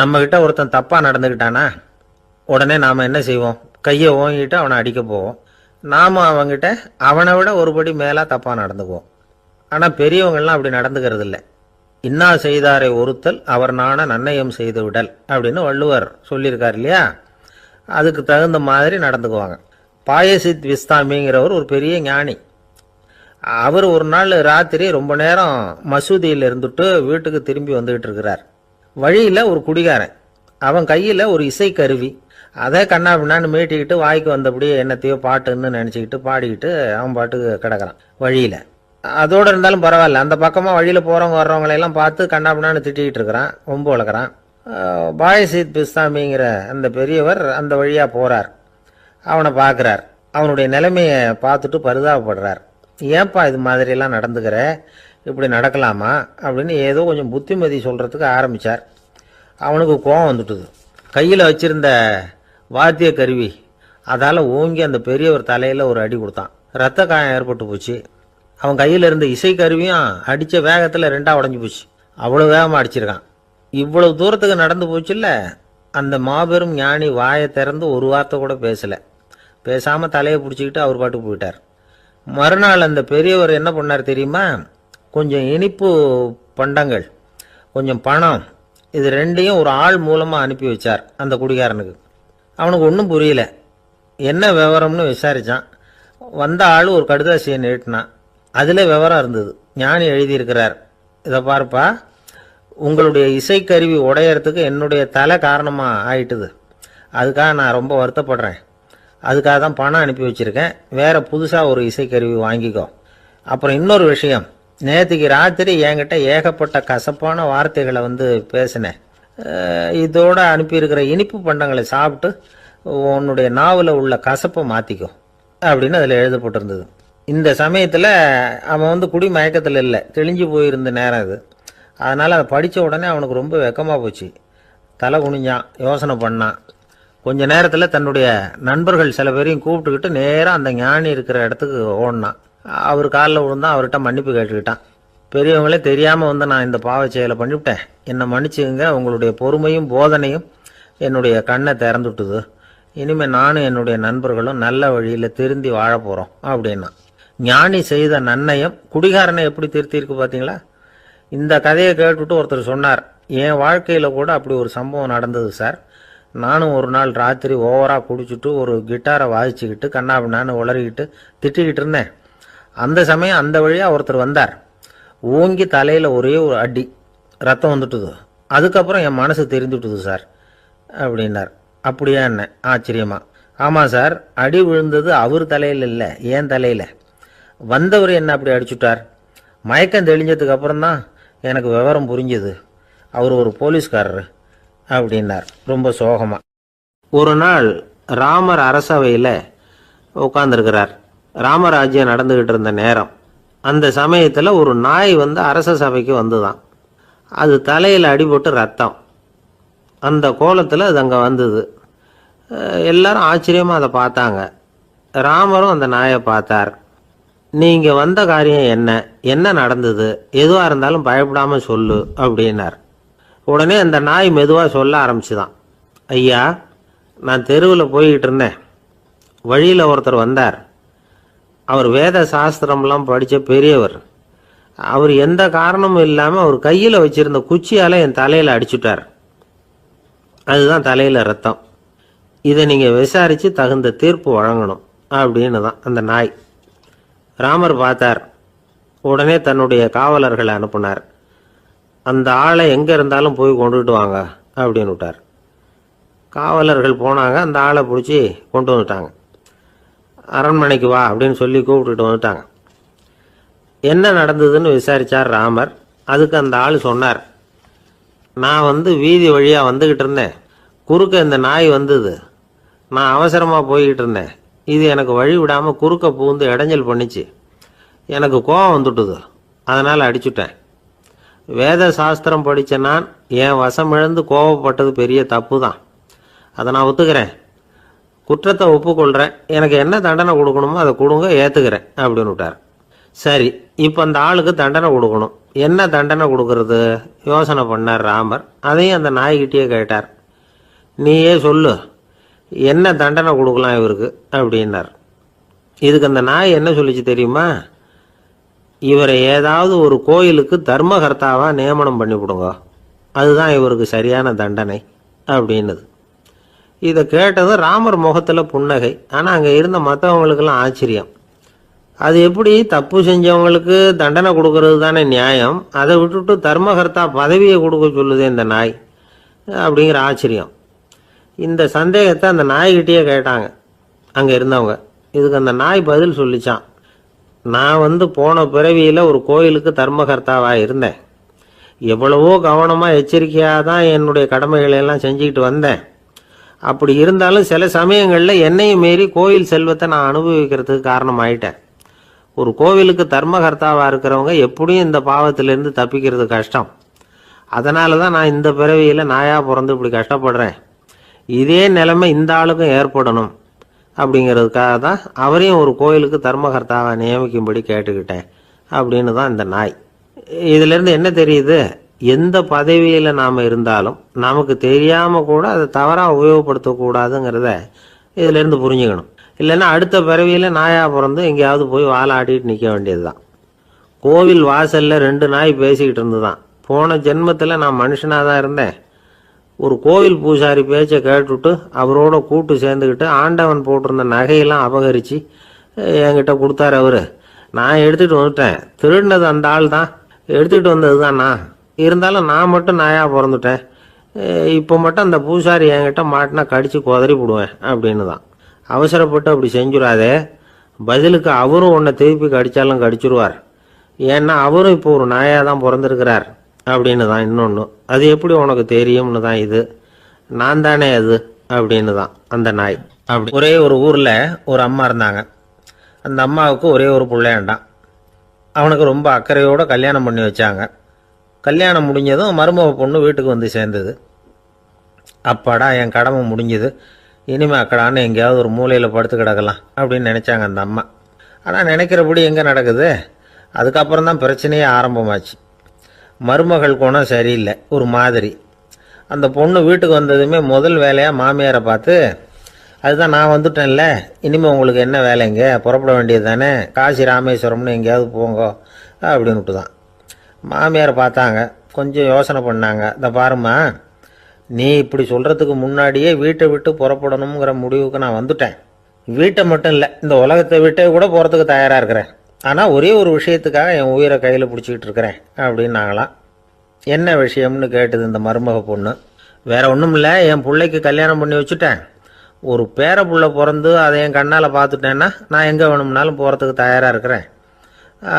நம்மக்கிட்ட ஒருத்தன் தப்பாக நடந்துக்கிட்டானா உடனே நாம் என்ன செய்வோம்? கையை ஓங்கிட்டு அவனை அடிக்க போவோம். நாம் அவங்ககிட்ட அவனை விட ஒருபடி மேலே தப்பாக நடந்துக்குவோம். ஆனால் பெரியவங்கள்லாம் அப்படி நடந்துக்கிறது இல்லை. இன்னா செய்தாரை ஒருத்தல் அவர் நாண நன்னயம் செய்து விடல் அப்படின்னு வள்ளுவர் சொல்லியிருக்கார் இல்லையா? அதுக்கு தகுந்த மாதிரி நடந்துக்குவாங்க. பாயசித் விஸ்தாமிங்கிறவர் ஒரு பெரிய ஞானி. அவர் ஒரு நாள் ராத்திரி ரொம்ப நேரம் மசூதியில் இருந்துட்டு வீட்டுக்கு திரும்பி வந்துகிட்டு இருக்கிறார். வழியில் ஒரு குடிகாரன், அவன் கையில் ஒரு இசைக்கருவி, அதை கண்ணா பின்னான்னு மீட்டிக்கிட்டு வாய்க்கு வந்தபடியே என்னத்தையோ பாட்டுன்னு நினச்சிக்கிட்டு பாடிக்கிட்டு அவன் பாட்டுக்கு கிடக்கிறான் வழியில். அதோடு இருந்தாலும் பரவாயில்ல, அந்த பக்கமாக வழியில் போகிறவங்க வர்றவங்களையெல்லாம் பார்த்து கண்ணா பின்னான்னு திட்டிக்கிட்டு இருக்கிறான், ஒம்பு வளர்க்குறான். பாயசித் பிஸ்தாமிங்கிற அந்த பெரியவர் அந்த வழியாக போகிறார். அவனை பார்க்குறார். அவனுடைய நிலைமையை பார்த்துட்டு பரிதாபப்படுறார். ஏன்பா இது மாதிரியெல்லாம் நடந்துக்கிற, இப்படி நடக்கலாமா அப்படின்னு ஏதோ கொஞ்சம் புத்திமதி சொல்கிறதுக்கு ஆரம்பித்தார். அவனுக்கு கோபம் வந்துட்டுது. கையில் வச்சிருந்த வாத்திய கருவி அதால் ஓங்கி அந்த பெரியவர் தலையில் ஒரு அடி கொடுத்தான். ரத்த காயம் ஏற்பட்டு போச்சு. அவன் கையில் இருந்த இசைக்கருவியும் அடித்த வேகத்தில் ரெண்டாக உடஞ்சி போச்சு. அவ்வளோ வேகமாக அடிச்சிருக்கான். இவ்வளவு தூரத்துக்கு நடந்து போச்சுல்ல, அந்த மாபெரும் ஞானி வாயை திறந்து ஒரு வார்த்தை கூட பேசலை. பேசாமல் தலையை பிடிச்சிக்கிட்டு அவர் பாட்டுக்கு போயிட்டார். மறுநாள் அந்த பெரியவர் என்ன பண்ணார் தெரியுமா? கொஞ்சம் இனிப்பு பண்டங்கள், கொஞ்சம் பணம், இது ரெண்டையும் ஒரு ஆள் மூலமாக அனுப்பி வச்சார் அந்த குடிகாரனுக்கு. அவனுக்கு ஒன்றும் புரியல. என்ன விவரம்னு விசாரித்தான். வந்த ஆள் ஒரு கடுதாசியை நீட்டினான். அதில் விவரம் இருந்தது. ஞானி எழுதியிருக்கிறார், இதை பார்ப்பா, உங்களுடைய இசைக்கருவி உடையறதுக்கு என்னுடைய தலை காரணமாக ஆயிட்டுது. அதுக்காக நான் ரொம்ப வருத்தப்படுறேன். அதுக்காக தான் பணம் அனுப்பி வச்சுருக்கேன். வேறு புதுசாக ஒரு இசைக்கருவி வாங்கிக்கோ. அப்புறம் இன்னொரு விஷயம், நேற்றுக்கு ராத்திரி என்கிட்ட ஏகப்பட்ட கசப்பான வார்த்தைகளை பேசினேன். இதோடு அனுப்பியிருக்கிற இனிப்பு பண்டங்களை சாப்பிட்டு உன்னுடைய நாவில் உள்ள கசப்பை மாற்றிக்கோ அப்படின்னு அதில் எழுதப்பட்டிருந்தது. இந்த சமயத்தில் அவன் குடி மயக்கத்தில் இல்லை, தெளிஞ்சு போயிருந்த நேரம் அது. அதனால் அதை படித்த உடனே அவனுக்கு ரொம்ப வெக்கமாக போச்சு. தலை குனிஞ்சான், யோசனை பண்ணான். கொஞ்ச நேரத்தில் தன்னுடைய நண்பர்கள் சில பேரையும் கூப்பிட்டுக்கிட்டு நேராக அந்த ஞானி இருக்கிற இடத்துக்கு ஓடினான். அவர் காலில் விழுந்தான். அவர்கிட்ட மன்னிப்பு கேட்டுக்கிட்டான். பெரியவங்களே தெரியாமல் நான் இந்த பாவ செயலை பண்ணிவிட்டேன், என்னை மன்னிச்சுங்க. உங்களுடைய பொறுமையும் போதனையும் என்னுடைய கண்ணை திறந்துட்டுது. இனிமேல் நானும் என்னுடைய நண்பர்களும் நல்ல வழியில் திருந்தி வாழ போகிறோம் அப்படின்னா. ஞானி செய்த நன்னயம் குடிகாரனை எப்படி திருத்திருக்கு பார்த்தீங்களா? இந்த கதையை கேட்டுவிட்டு ஒருத்தர் சொன்னார், என் வாழ்க்கையில் கூட அப்படி ஒரு சம்பவம் நடந்தது சார். நானும் ஒரு நாள் ராத்திரி ஓவராக குடிச்சிட்டு ஒரு கிட்டாரை வாசிச்சுக்கிட்டு கண்ணாபின்னான்னு உளறிக்கிட்டு திட்டிக்கிட்டு இருந்தேன். அந்த சமயம் அந்த வழியாக ஒருத்தர் வந்தார். ஓங்கி தலையில் ஒரே ஒரு அடி, ரத்தம் வந்துட்டுது. அதுக்கப்புறம் என் மனசு தெரிந்துட்டுது சார் அப்படின்னார். அப்படியா என்ன ஆச்சரியமா? ஆமாம் சார், அடி விழுந்தது அவர் தலையில் இல்லை, என் தலையில். வந்தவர் என்ன அப்படி அடிச்சுட்டார். மயக்கம் தெளிஞ்சதுக்கு அப்புறம்தான் எனக்கு விவரம் புரிஞ்சுது. அவர் ஒரு போலீஸ்காரர் அப்படின்னார் ரொம்ப சோகமாக. ஒரு நாள் ராமர் அரசவையில் உட்கார்ந்துருக்கிறார். ராமராஜ்யம் நடந்துக்கிட்டு இருந்த நேரம். அந்த சமயத்தில் ஒரு நாய் அரச சபைக்கு வந்துதான். அது தலையில் அடிபட்டு ரத்தம். அந்த கோலத்தில் அது அங்கே வந்தது. எல்லாரும் ஆச்சரியமாக அதை பார்த்தாங்க. ராமரும் அந்த நாயை பார்த்தார். நீங்கள் வந்த காரியம் என்ன, என்ன நடந்தது, எதுவாக இருந்தாலும் பயப்படாமல் சொல்லு அப்படின்னார். உடனே அந்த நாய் மெதுவாக சொல்ல ஆரம்பிச்சுதான். ஐயா, நான் தெருவில் போய்கிட்டு இருந்தேன். வழியில் ஒருத்தர் வந்தார். அவர் வேத சாஸ்திரம்லாம் படித்த பெரியவர். அவர் எந்த காரணமும் இல்லாமல் அவர் கையில் வச்சிருந்த குச்சியால் என் தலையில் அடிச்சுட்டார். அதுதான் தலையில் ரத்தம். இதை நீங்கள் விசாரித்து தகுந்த தீர்ப்பு வழங்கணும் அப்படின்னு தான் அந்த நாய். ராமர் பார்த்தார். உடனே தன்னுடைய காவலர்களை அனுப்புனார். அந்த ஆளை எங்கே இருந்தாலும் போய் கொண்டுகிட்டு வாங்க அப்படின்னு விட்டார். காவலர்கள் போனாங்க. அந்த ஆளை பிடிச்சி கொண்டு வந்துட்டாங்க. அரண்மனைக்கு வா அப்படின்னு சொல்லி கூப்பிட்டுட்டு வந்துட்டாங்க. என்ன நடந்ததுன்னு விசாரித்தார் ராமர். அதுக்கு அந்த ஆள் சொன்னார், நான் வீதி வழியாக வந்துக்கிட்டு இருந்தேன். குறுக்க இந்த நாய் வந்தது. நான் அவசரமாக போய்கிட்டு இருந்தேன். இது எனக்கு வழி விடாமல் குறுக்க பூந்து இடைஞ்சல் பண்ணிச்சு. எனக்கு கோபம் வந்துட்டுது. அதனால் அடிச்சுட்டேன். வேத சாஸ்திரம் படித்த நான் என் வசம் இழந்து கோபப்பட்டது பெரிய தப்பு தான். அதை நான் ஒத்துக்கிறேன். குற்றத்தை ஒப்புக்கொள்கிறேன். எனக்கு என்ன தண்டனை கொடுக்கணுமோ அதை கொடுங்க, ஏற்றுக்கிறேன் அப்படின்னு விட்டார். சரி, இப்போ அந்த ஆளுக்கு தண்டனை கொடுக்கணும். என்ன தண்டனை கொடுக்கறது யோசனை பண்ணார் ராமர். அதையும் அந்த நாய்கிட்டே கேட்டார். நீயே சொல்லு, என்ன தண்டனை கொடுக்கலாம் இவருக்கு அப்படின்னார். இதுக்கு அந்த நாய் என்ன சொல்லிச்சு தெரியுமா? இவரை ஏதாவது ஒரு கோயிலுக்கு தர்மகர்த்தாவா நியமனம் பண்ணிவிடுங்க, அதுதான் இவருக்கு சரியான தண்டனை அப்படின்னுது. இதை கேட்டதும் ராமர் முகத்தில் புன்னகை. ஆனால் அங்கே இருந்த மற்றவங்களுக்கெல்லாம் ஆச்சரியம். அது எப்படி, தப்பு செஞ்சவங்களுக்கு தண்டனை கொடுக்கறது தானே நியாயம், அதை விட்டுட்டு தர்மகர்த்தா பதவியை கொடுக்க சொல்லுது இந்த நாய் அப்படிங்கிற ஆச்சரியம். இந்த சந்தேகத்தை அந்த நாய்கிட்டேயே கேட்டாங்க அங்கே இருந்தவங்க. இதுக்கு அந்த நாய் பதில் சொல்லிச்சான். நான் போன பிறவியில் ஒரு கோயிலுக்கு தர்மகர்த்தாவாக இருந்தேன். எவ்வளவோ கவனமாக எச்சரிக்கையாக தான் என்னுடைய கடமைகளை எல்லாம் செஞ்சுக்கிட்டு வந்தேன். அப்படி இருந்தாலும் சில சமயங்களில் என்னையும் மீறி கோயில் செல்வத்தை நான் அனுபவிக்கிறதுக்கு காரணமாயிட்டேன். ஒரு கோவிலுக்கு தர்மகர்த்தாவாக இருக்கிறவங்க எப்படியும் இந்த பாவத்திலேருந்து தப்பிக்கிறது கஷ்டம். அதனால தான் நான் இந்த பிறவியில் நாயாக பிறந்து இப்படி கஷ்டப்படுறேன். இதே நிலைமை இந்த ஆளுக்கும் ஏற்படணும் அப்படிங்கிறதுக்காக தான் அவரையும் ஒரு கோயிலுக்கு தர்மகர்த்தாவை நியமிக்கும்படி கேட்டுக்கிட்டேன் அப்படின்னு தான் இந்த நாய். இதிலேருந்து என்ன தெரியுது? எந்த பதவியில் நாம் இருந்தாலும் நமக்கு தெரியாமல் கூட அதை தவறாக உபயோகப்படுத்தக்கூடாதுங்கிறத இதிலேருந்து புரிஞ்சுக்கணும். இல்லைன்னா அடுத்த பிறவியில் நாயாக பிறந்து எங்கேயாவது போய் வாழை ஆட்டிட்டு நிற்க வேண்டியது தான். கோவில் வாசலில் 2 நாய் பேசிக்கிட்டு இருந்துதான், போன ஜென்மத்தில் நான் மனுஷனாக தான் இருந்தேன். ஒரு கோவில் பூசாரி பேச்சை கேட்டுவிட்டு அவரோட கூட்டு சேர்ந்துக்கிட்டு ஆண்டவன் போட்டிருந்த நகையெல்லாம் அபகரித்து என்கிட்ட கொடுத்தாரு அவர். நான் எடுத்துகிட்டு வந்துட்டேன். திருடினது அந்த ஆள் தான், எடுத்துக்கிட்டு வந்தது தான் நான். இருந்தாலும் நான் மட்டும் நாயாக பிறந்துட்டேன். இப்போ மட்டும் அந்த பூசாரி என்கிட்ட மாட்டினா கடித்து குதறி விடுவேன் அப்படின்னு தான். அவசரப்பட்டு அப்படி செஞ்சுடாதே, பதிலுக்கு அவரும் உன்னை திருப்பி கடித்தாலும் கடிச்சிருவார். ஏன்னா அவரும் இப்போ ஒரு நாயாக தான் பிறந்திருக்கிறார் அப்படின்னு தான் இன்னொன்று. அது எப்படி உனக்கு தெரியும்னு தான் இது, நான் தானே அது அப்படின்னு தான் அந்த நாய். அப்படி ஒரே ஒரு ஊரில் ஒரு அம்மா இருந்தாங்க. அந்த அம்மாவுக்கு ஒரே ஒரு பிள்ளையாண்டான். அவனுக்கு ரொம்ப அக்கறையோடு கல்யாணம் பண்ணி வச்சாங்க. கல்யாணம் முடிஞ்சதும் மருமக பொண்ணு வீட்டுக்கு வந்து சேர்ந்தது. அப்பாடா, என் கடமை முடிஞ்சது, இனிமே அக்கடான்னு எங்கேயாவது ஒரு மூலையில் படுத்து கிடக்கலாம் அப்படின்னு நினச்சாங்க அந்த அம்மா. ஆனால் நினைக்கிறபடி எங்கே நடக்குது? அதுக்கப்புறம் தான் பிரச்சனையே ஆரம்பமாச்சு. மருமகள் குணம் சரியில்லை, ஒரு மாதிரி. அந்த பொண்ணு வீட்டுக்கு வந்ததுமே முதல் வேலையாக மாமியாரை பார்த்து, அதுதான் நான் வந்துட்டேன்ல, இனிமேல் உங்களுக்கு என்ன வேலைங்க, புறப்பட வேண்டியது தானே, காசி ராமேஸ்வரம்னு எங்கேயாவது போங்க அப்படின்னுட்டு தான். மாமியாரை பார்த்தாங்க, கொஞ்சம் யோசனை பண்ணாங்க. இந்த பாருமா, நீ இப்படி சொல்கிறதுக்கு முன்னாடியே வீட்டை விட்டு புறப்படணுங்கிற முடிவுக்கு நான் வந்துட்டேன். வீட்டை மட்டும் இல்லை, இந்த உலகத்தை விட்டே கூட போகிறதுக்கு தயாராக இருக்கிறேன். ஆனால் ஒரே ஒரு விஷயத்துக்காக என் உயிரை கையில் பிடிச்சிக்கிட்டு இருக்கிறேன் அப்படின்னாங்களாம். என்ன விஷயம்னு கேட்டது இந்த மருமக பொண்ணு. வேற ஒன்றும் இல்லை, என் பிள்ளைக்கு கல்யாணம் பண்ணி வச்சுட்டேன். ஒரு பேர புள்ள பிறந்து அதை என் கண்ணால் பார்த்துட்டேன்னா நான் எங்கே வேணும்னாலும் போகிறதுக்கு தயாராக இருக்கிறேன்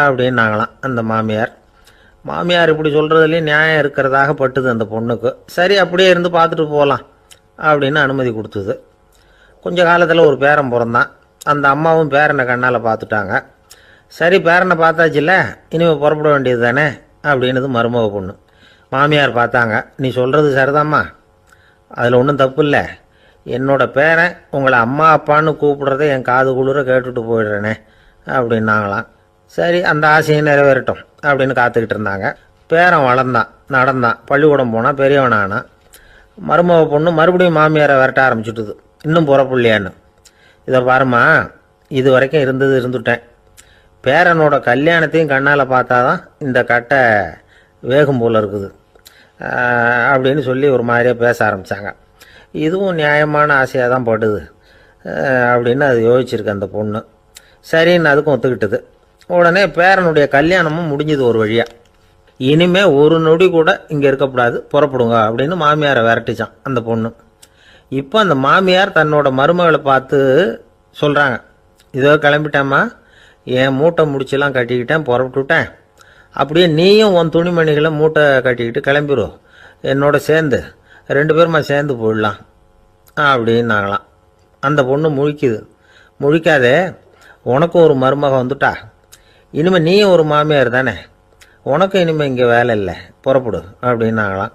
அப்படின்னாங்களாம் அந்த மாமியார். மாமியார் இப்படி சொல்கிறதுலேயும் நியாயம் இருக்கிறதாக பட்டுது அந்த பொண்ணுக்கு. சரி, அப்படியே இருந்து பார்த்துட்டு போகலாம் அப்படின்னு அனுமதி கொடுத்தது. கொஞ்ச காலத்தில் ஒரு பேரன் பிறந்தான். அந்த அம்மாவும் பேரனை கண்ணால் பார்த்துட்டாங்க. சரி, பேரனை பார்த்தாச்சுல்ல, இனிமேல் புறப்பட வேண்டியது தானே அப்படின்னது மருமக பொண்ணு. மாமியார் பார்த்தாங்க, நீ சொல்கிறது சரிதாம்மா, அதில் ஒன்றும் தப்பு இல்லை. என்னோட பேரன் உங்களை அம்மா அப்பான்னு கூப்பிடுறதை என் காது குளிர கேட்டுட்டு போயிடுறேனே அப்படின்னாங்களாம். சரி, அந்த ஆசையை நிறைவேறட்டும் அப்படின்னு காத்துக்கிட்டு இருந்தாங்க. பேரன் வளர்ந்தான், நடந்தான், பள்ளிக்கூடம் போனால், பெரியவனானா. மருமக பொண்ணு மறுபடியும் மாமியாரை விரட்ட ஆரம்பிச்சுட்டுது, இன்னும் புறப்புள்ளையான்னு. இதை பாருமா, இது வரைக்கும் இருந்துட்டேன். பேரனோட கல்யாணத்தையும் கண்ணால் பார்த்தா தான் இந்த கட்டை வேகும் போல் இருக்குது அப்படின்னு சொல்லி ஒரு மாதிரியாக பேச ஆரம்பித்தாங்க. இதுவும் நியாயமான ஆசையாக தான் படுது அப்படின்னு அது யோசிச்சிருக்கு அந்த பொண்ணு. சரின்னு அதுக்கும் ஒத்துக்கிட்டது. உடனே பேரனுடைய கல்யாணமும் முடிஞ்சது ஒரு வழியாக. இனிமே ஒரு நொடி கூட இங்கே இருக்கக்கூடாது, புறப்படுங்க அப்படின்னு மாமியாரை விரட்டிச்சான் அந்த பொண்ணு. இப்போ அந்த மாமியார் தன்னோட மருமகளை பார்த்து சொல்கிறாங்க, இதோ கிளம்பிட்டேம்மா, என் மூட்டை முடிச்செல்லாம் கட்டிக்கிட்டேன், புறப்பட்டுவிட்டேன். அப்படியே நீயும் உன் துணிமணிகளை மூட்டை கட்டிக்கிட்டு கிளம்பிடும், என்னோட சேர்ந்து 2 பேருமா சேர்ந்து போயிடலாம் அப்படின்னாங்களாம். அந்த பொண்ணு முழிக்குது. முழிக்காதே, உனக்கும் ஒரு மருமக வந்துட்டா, இனிமேல் நீயும் ஒரு மாமியார் தானே, உனக்கும் இனிமேல் இங்கே வேலை இல்லை, புறப்படு அப்படின்னாங்களாம்.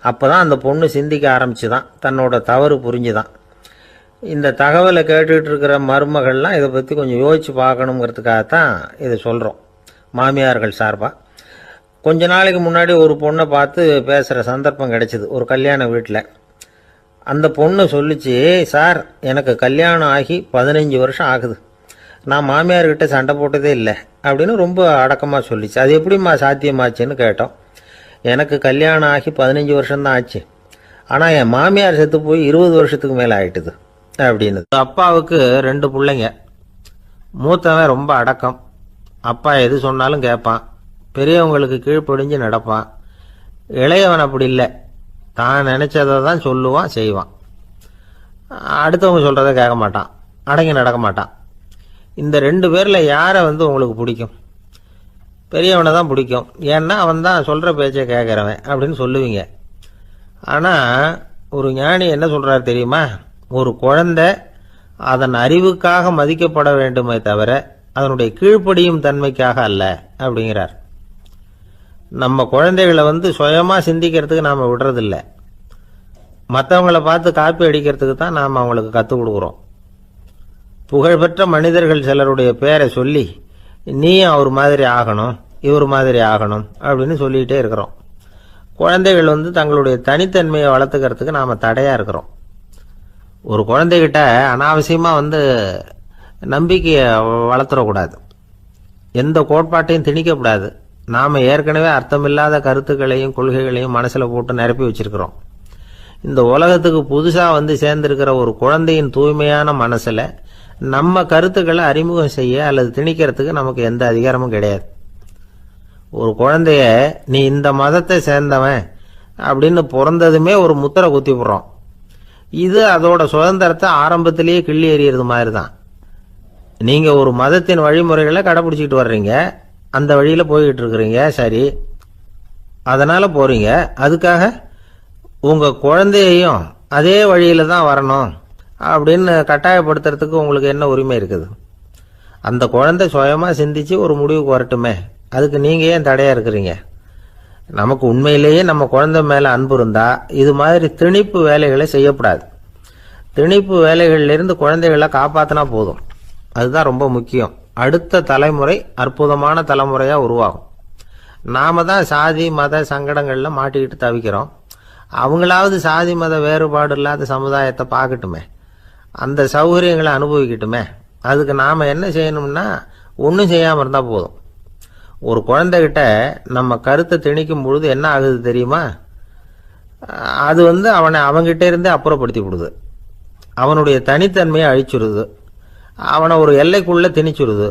அப்போ தான் அந்த பொண்ணு சிந்திக்க ஆரம்பிச்சுதான், தன்னோட தவறு புரிஞ்சுதான். இந்த தகவலை கேட்டுக்கிட்டு இருக்கிற மருமகள்லாம் இதை பற்றி கொஞ்சம் யோசித்து பார்க்கணுங்கிறதுக்காகத்தான் இதை சொல்கிறோம். மாமியார்கள் சார்பாக. கொஞ்ச நாளைக்கு முன்னாடி ஒரு பொண்ணை பார்த்து பேசுகிற சந்தர்ப்பம் கிடைச்சிது ஒரு கல்யாண வீட்டில். அந்த பொண்ணு சொல்லிச்சு, சார் எனக்கு கல்யாணம் ஆகி 15 வருஷம் ஆகுது, நான் மாமியார்கிட்ட சண்டை போட்டதே இல்லை அப்படின்னு ரொம்ப அடக்கமாக சொல்லிச்சு. அது எப்படிம்மா சாத்தியமாச்சுன்னு கேட்டோம். எனக்கு கல்யாணம் ஆகி 15 வருஷம்தான் ஆச்சு, ஆனால் என் மாமியார் செத்து போய் 20 வருஷத்துக்கு மேலே ஆயிட்டுது அப்படின்னு. அப்பாவுக்கு 2 பிள்ளைங்க. மூத்தவன் ரொம்ப அடக்கம், அப்பா எது சொன்னாலும் கேட்பான், பெரியவங்களுக்கு கீழ்ப்படிஞ்சு நடப்பான். இளையவன் அப்படி இல்லை, தான் நினைச்சதை தான் சொல்லுவான் செய்வான், அடுத்தவங்க சொல்கிறத கேட்க மாட்டான், அடங்கி நடக்க மாட்டான். இந்த 2 பேரில் யாரை உங்களுக்கு பிடிக்கும்? பெரியவனை தான் பிடிக்கும், ஏன்னா அவன் தான் சொல்கிற பேச்சை கேட்குறவன் அப்படின்னு சொல்லுவீங்க. ஆனால் ஒரு ஞானி என்ன சொல்கிறார் தெரியுமா? ஒரு குழந்தை அதன் அறிவுக்காக மதிக்கப்பட வேண்டுமே தவிர அதனுடைய கீழ்ப்படியும் தன்மைக்காக அல்ல அப்படிங்கிறார். நம்ம குழந்தைகளை சுயமாக சிந்திக்கிறதுக்கு நாம் விடுறதில்ல, மற்றவங்களை பார்த்து காப்பி அடிக்கிறதுக்கு தான் நாம் அவங்களுக்கு கற்றுக் கொடுக்குறோம். புகழ்பெற்ற மனிதர்கள் சிலருடைய பேரை சொல்லி நீயும் அவர் மாதிரி ஆகணும், இவர் மாதிரி ஆகணும் அப்படின்னு சொல்லிகிட்டே இருக்கிறோம். குழந்தைகள் தங்களுடைய தனித்தன்மையை வளர்த்துக்கிறதுக்கு நாம் தடையாக இருக்கிறோம். ஒரு குழந்தைகிட்ட அனாவசியமாக நம்பிக்கையை வளர்த்துடக்கூடாது, எந்த கோட்பாட்டையும் திணிக்கக்கூடாது. நாம் ஏற்கனவே அர்த்தமில்லாத கருத்துக்களையும் கொள்கைகளையும் மனசில் போட்டு நிரப்பி வச்சிருக்கிறோம். இந்த உலகத்துக்கு புதுசாக சேர்ந்திருக்கிற ஒரு குழந்தையின் தூய்மையான மனசில் நம்ம கருத்துக்களை அறிமுகம் செய்ய அல்லது திணிக்கிறதுக்கு நமக்கு எந்த அதிகாரமும் கிடையாது. ஒரு குழந்தைய நீ இந்த மதத்தை சேர்ந்தவன் அப்படின்னு பிறந்ததுமே ஒரு முத்திரை குத்தி விடுறோம். இது அதோட சுதந்திரத்தை ஆரம்பத்திலேயே கிள்ளி எறிகிறது மாதிரி தான். நீங்கள் ஒரு மதத்தின் வழிமுறைகளை கடைப்பிடிச்சிக்கிட்டு வர்றீங்க, அந்த வழியில் போய்கிட்டு இருக்கிறீங்க, சரி, அதனால் போகிறீங்க. அதுக்காக உங்கள் குழந்தையையும் அதே வழியில் தான் வரணும் அப்படின்னு கட்டாயப்படுத்துறதுக்கு உங்களுக்கு என்ன உரிமை இருக்குது? அந்த குழந்தை சுயமாக சிந்திச்சு ஒரு முடிவுக்கு வரட்டுமே, அதுக்கு நீங்கள் ஏன் தடையாக இருக்கிறீங்க? நமக்கு உண்மையிலேயே நம்ம குழந்தை மேலே அன்பு இருந்தால் இது மாதிரி திணிப்பு வேலைகளை செய்யக்கூடாது. திணிப்பு வேலைகளிலிருந்து குழந்தைகளை காப்பாற்றினா போதும், அதுதான் ரொம்ப முக்கியம். அடுத்த தலைமுறை அற்புதமான தலைமுறையாக உருவாகும். நாம தான் சாதி மத சங்கடங்களில் மாட்டிக்கிட்டு தவிக்கிறோம். அவங்களாவது சாதி மத வேறுபாடு இல்லாத சமுதாயத்தை பார்க்கட்டுமே, அந்த சௌகரியங்களை அனுபவிக்கட்டுமே. அதுக்கு நாம் என்ன செய்யணும்னா ஒன்றும் செய்யாமல் இருந்தால் போதும். ஒரு குழந்தைகிட்ட நம்ம கருத்தை திணிக்கும் பொழுது என்ன ஆகுது தெரியுமா? அது அவனை அவங்கிட்ட இருந்தே அப்புறப்படுத்தி விடுது, அவனுடைய தனித்தன்மையை அழிச்சுடுது, அவனை ஒரு எல்லைக்குள்ளே திணிச்சுடுது.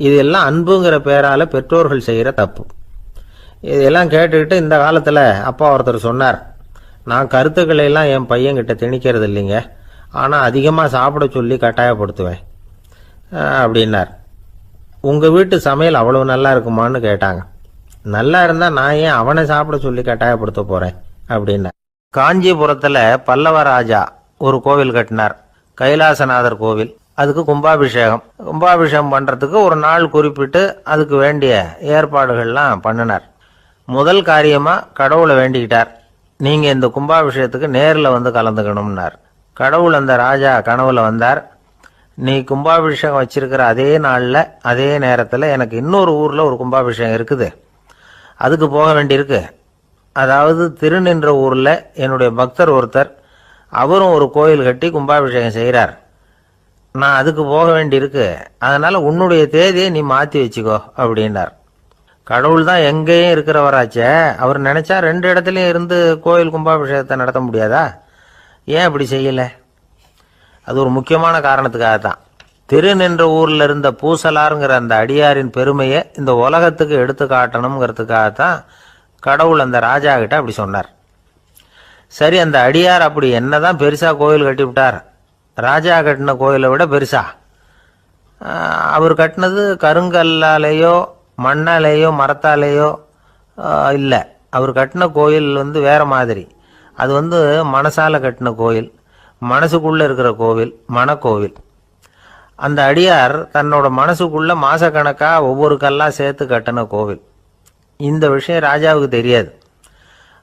இதெல்லாம் அன்புங்கிற பேரால் பெற்றோர்கள் செய்கிற தப்பு. இதெல்லாம் கேட்டுக்கிட்டு இந்த காலத்தில் அப்பா ஒருத்தர் சொன்னார், நான் கருத்துக்களை எல்லாம் என் பையன்கிட்ட திணிக்கிறது இல்லைங்க, ஆனால் அதிகமாக சாப்பிட சொல்லி கட்டாயப்படுத்துவேன் அப்படின்னார். உங்கள் வீட்டு சமையல் அவ்வளவு நல்லா இருக்குமான்னு கேட்டாங்க. நல்லா இருந்தால் நான் ஏன் அவனை சாப்பிட சொல்லி கட்டாயப்படுத்த போகிறேன் அப்படின்னார். காஞ்சிபுரத்தில் பல்லவ ராஜா ஒரு கோவில் கட்டினார், கைலாசநாதர் கோவில். அதுக்கு கும்பாபிஷேகம் பண்ணுறதுக்கு ஒரு நாள் குறிப்பிட்டு அதுக்கு வேண்டிய ஏற்பாடுகள்லாம் பண்ணினார். முதல் காரியமாக கடவுளை வேண்டிக்கிட்டார், நீங்கள் இந்த கும்பாபிஷேகத்துக்கு நேரில் கலந்துக்கணும்னார். கடவுள் அந்த ராஜா கனவுல வந்தார், நீ கும்பாபிஷேகம் வச்சிருக்கிற அதே நாளில் அதே நேரத்தில் எனக்கு இன்னொரு ஊரில் ஒரு கும்பாபிஷேகம் இருக்குது, அதுக்கு போக வேண்டியிருக்கு. அதாவது திருநின்ற ஊரில் என்னுடைய பக்தர் ஒருத்தர், அவரும் ஒரு கோயில் கட்டி கும்பாபிஷேகம் செய்கிறார், நான் அதுக்கு போக வேண்டியிருக்கு, அதனால் உன்னுடைய தேதியை நீ மாற்றி வச்சுக்கோ அப்படின்னார். கடவுள் தான் எங்கேயும் இருக்கிறவராச்சே, அவர் நினச்சா 2 இடத்துலையும் இருந்து கோயில் கும்பாபிஷேகத்தை நடத்த முடியாதா? ஏன் அப்படி செய்யலை? அது ஒரு முக்கியமான காரணத்துக்காக தான். திருநின்ற ஊரில் இருந்த பூசலாருங்கிற அந்த அடியாரின் பெருமையை இந்த உலகத்துக்கு எடுத்து காட்டணுங்கிறதுக்காகத்தான் கடவுள் அந்த ராஜா கிட்ட அப்படி சொன்னார். சரி, அந்த அடியார் அப்படி என்னதான் பெருசாக கோயில் கட்டிவிட்டார்? ராஜா கட்டின கோயிலை விட பெருசா? அவர் கட்டினது கருங்கல்லாலேயோ மண்ணாலேயோ மரத்தாலேயோ இல்லை. அவர் கட்டின கோயில் வேற மாதிரி. அது மனசால கட்டின கோயில், மனசுக்குள்ளே இருக்கிற கோவில், மனக்கோவில். அந்த அடியார் தன்னோட மனசுக்குள்ள மாசக்கணக்காக ஒவ்வொரு கல்லாக சேர்த்து கட்டின கோவில். இந்த விஷயம் ராஜாவுக்கு தெரியாது.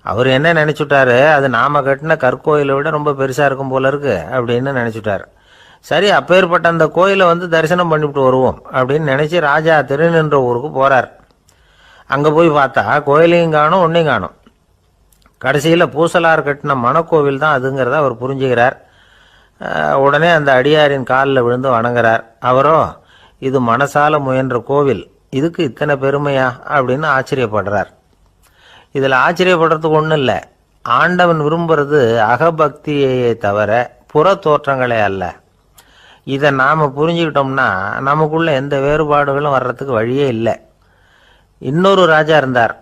அவர் என்ன நினச்சுட்டாரு, அது நாம கட்டின கற்கோயிலை விட ரொம்ப பெருசாக இருக்கும் போல இருக்கு அப்படின்னு நினச்சுட்டார். சரி, அப்பேற்பட்ட அந்த கோயிலை வந்து தரிசனம் பண்ணிவிட்டு வருவோம் அப்படின்னு நினைச்சு ராஜா திருநின்ற ஊருக்கு போறார். அங்க போய் பார்த்தா கோயிலையும் காணும், ஒன்னையும் காணும். கடைசியில் பூசலார் கட்டின மணக்கோவில் தான் அதுங்கிறத அவர் புரிஞ்சுக்கிறார். உடனே அந்த அடியாரின் காலில் விழுந்து வணங்குறார். அவரோ, இது மனசால முயன்ற கோவில், இதுக்கு இத்தனை பெருமையா அப்படின்னு ஆச்சரியப்படுறார். இதில் ஆச்சரியப்படுறதுக்கு ஒன்றும் இல்லை. ஆண்டவன் விரும்புறது அகபக்தியையே தவிர புற தோற்றங்களே அல்ல. இதை நாம் புரிஞ்சுக்கிட்டோம்னா நமக்குள்ள எந்த வேறுபாடுகளும் வர்றதுக்கு வழியே இல்லை. இன்னொரு ராஜா இருந்தார்.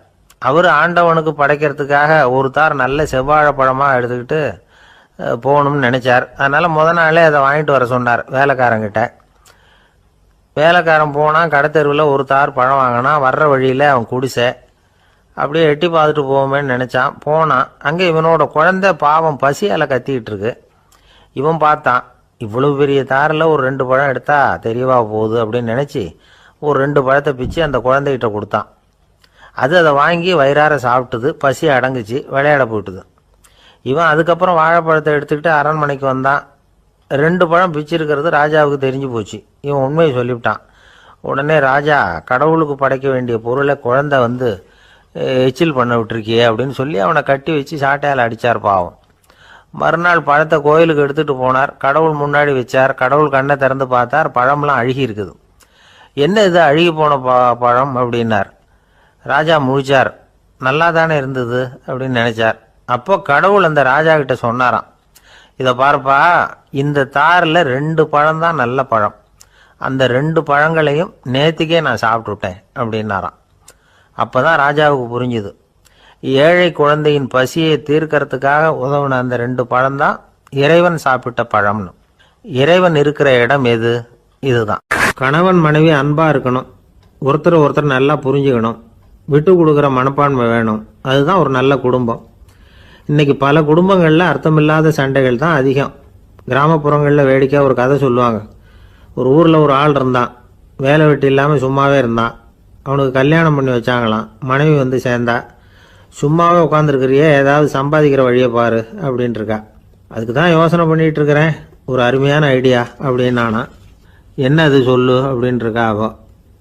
அவர் ஆண்டவனுக்கு படைக்கிறதுக்காக ஒரு தார் நல்ல செவ்வாழைப்பழமாக எடுத்துக்கிட்டு போகணும்னு நினைச்சார். அதனால நாளே அதை வாங்கிட்டு வர சொன்னார் வேலைக்காரங்கிட்ட. வேலைக்காரன் போனால் கடைத்தெருவில் ஒரு தார் பழம் வாங்கினான். வர்ற வழியில் அவன் குடிசை. அப்படியே எட்டி பார்த்துட்டு போவோமேன்னு நினச்சான். போனான். அங்கே இவனோட குழந்தை பாவம் பசியால் கத்திக்கிட்டு இருக்கு. இவன் பார்த்தான், இவ்வளவு பெரிய தாரில் ஒரு 2 பழம் எடுத்தா தெரியவா போகுது அப்படின்னு நினச்சி ஒரு 2 பழத்தை பிச்சு அந்த குழந்தைகிட்ட கொடுத்தான். அது அதை வாங்கி வயிறார சாப்பிட்டுது. பசி அடங்குச்சு. விளையாட போயிட்டுது. இவன் அதுக்கப்புறம் வாழைப்பழத்தை எடுத்துக்கிட்டு அரண்மனைக்கு வந்தான். 2 பழம் பிச்சிருக்கிறது ராஜாவுக்கு தெரிஞ்சு போச்சு. இவன் உண்மையை சொல்லிவிட்டான். உடனே ராஜா, கடவுளுக்கு படைக்க வேண்டிய பொருளை குழந்தை வந்து எச்சில் பண்ண விட்டுருக்கியே அப்படின்னு சொல்லி அவனை கட்டி வச்சு சாட்டையால் அடித்தார். பாவம். மறுநாள் பழத்தை கோயிலுக்கு எடுத்துகிட்டு போனார். கடவுள் முன்னாடி வச்சார். கடவுள் கண்ணை திறந்து பார்த்தார். பழம்லாம் அழுகி இருக்குது. என்ன இது அழுகி போன பழம் அப்படின்னார். ராஜா முழிச்சார். நல்லா தானே இருந்தது அப்படின்னு நினைச்சார். அப்போ கடவுள் அந்த ராஜா கிட்ட சொன்னாராம், இதை பார்ப்பா, இந்த தாரில் 2 பழம் தான் நல்ல பழம். அந்த 2 பழங்களையும் நேத்திக்கே நான் சாப்பிட்டுட்டேன் அப்படின்னாராம். அப்போதான் ராஜாவுக்கு புரிஞ்சுது, ஏழை குழந்தையின் பசியை தீர்க்கறதுக்காக உதவுன அந்த 2 பழம்தான் இறைவன் சாப்பிட்ட பழம்னு. இறைவன் இருக்கிற இடம் எது? இதுதான். கணவன் மனைவி அன்பா இருக்கணும். ஒருத்தர் நல்லா புரிஞ்சுக்கணும். விட்டு கொடுக்குற மனப்பான்மை வேணும். அதுதான் ஒரு நல்ல குடும்பம். இன்னைக்கு பல குடும்பங்களில் அர்த்தமில்லாத சண்டைகள் தான் அதிகம். கிராமப்புறங்களில் வேடிக்கையாக ஒரு கதை சொல்லுவாங்க. ஒரு ஊரில் ஒரு ஆள் இருந்தான். வேலை வெட்டி இல்லாமல் சும்மாவே இருந்தான். அவனுக்கு கல்யாணம் பண்ணி வச்சாங்களாம். மனைவி வந்து சேர்ந்தா. சும்மாவே உட்காந்துருக்கிறியே, ஏதாவது சம்பாதிக்கிற வழியை பாரு அப்படின்ட்டுருக்கா. அதுக்கு தான் யோசனை பண்ணிகிட்டு இருக்கிறேன், ஒரு அருமையான ஐடியா அப்படின்னு நானா. என்ன அது சொல்லு அப்படின்ட்டுருக்கா. அவ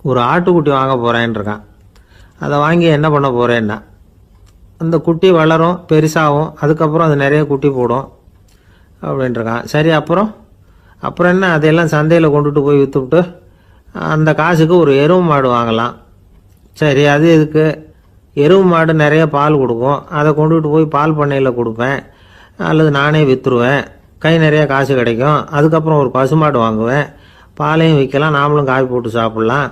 ஒரு ஆட்டுக்குட்டி வாங்க போகிறேன்னு இருக்கான். அதை வாங்கி என்ன பண்ண போகிறேன்னா, அந்த குட்டி வளரும், பெருசாகும், அதுக்கப்புறம் அது நிறைய குட்டி போடும் அப்படின்ட்டுருக்கான். சரி, அப்புறம் என்ன, அதையெல்லாம் சந்தையில் கொண்டுட்டு போய் விற்றுவிட்டு அந்த காசுக்கு ஒரு எருவு மாடு வாங்கலாம். சரி, அது எதுக்கு? எருவு மாடு நிறைய பால் கொடுக்கும். அதை கொண்டுகிட்டு போய் பால் பண்ணையில் கொடுப்பேன், அல்லது நானே விற்றுருவேன். கை நிறைய காசு கிடைக்கும். அதுக்கப்புறம் ஒரு பசுமாடு வாங்குவேன். பாலையும் விற்கலாம், நாமளும் காய் போட்டு சாப்பிட்லாம்.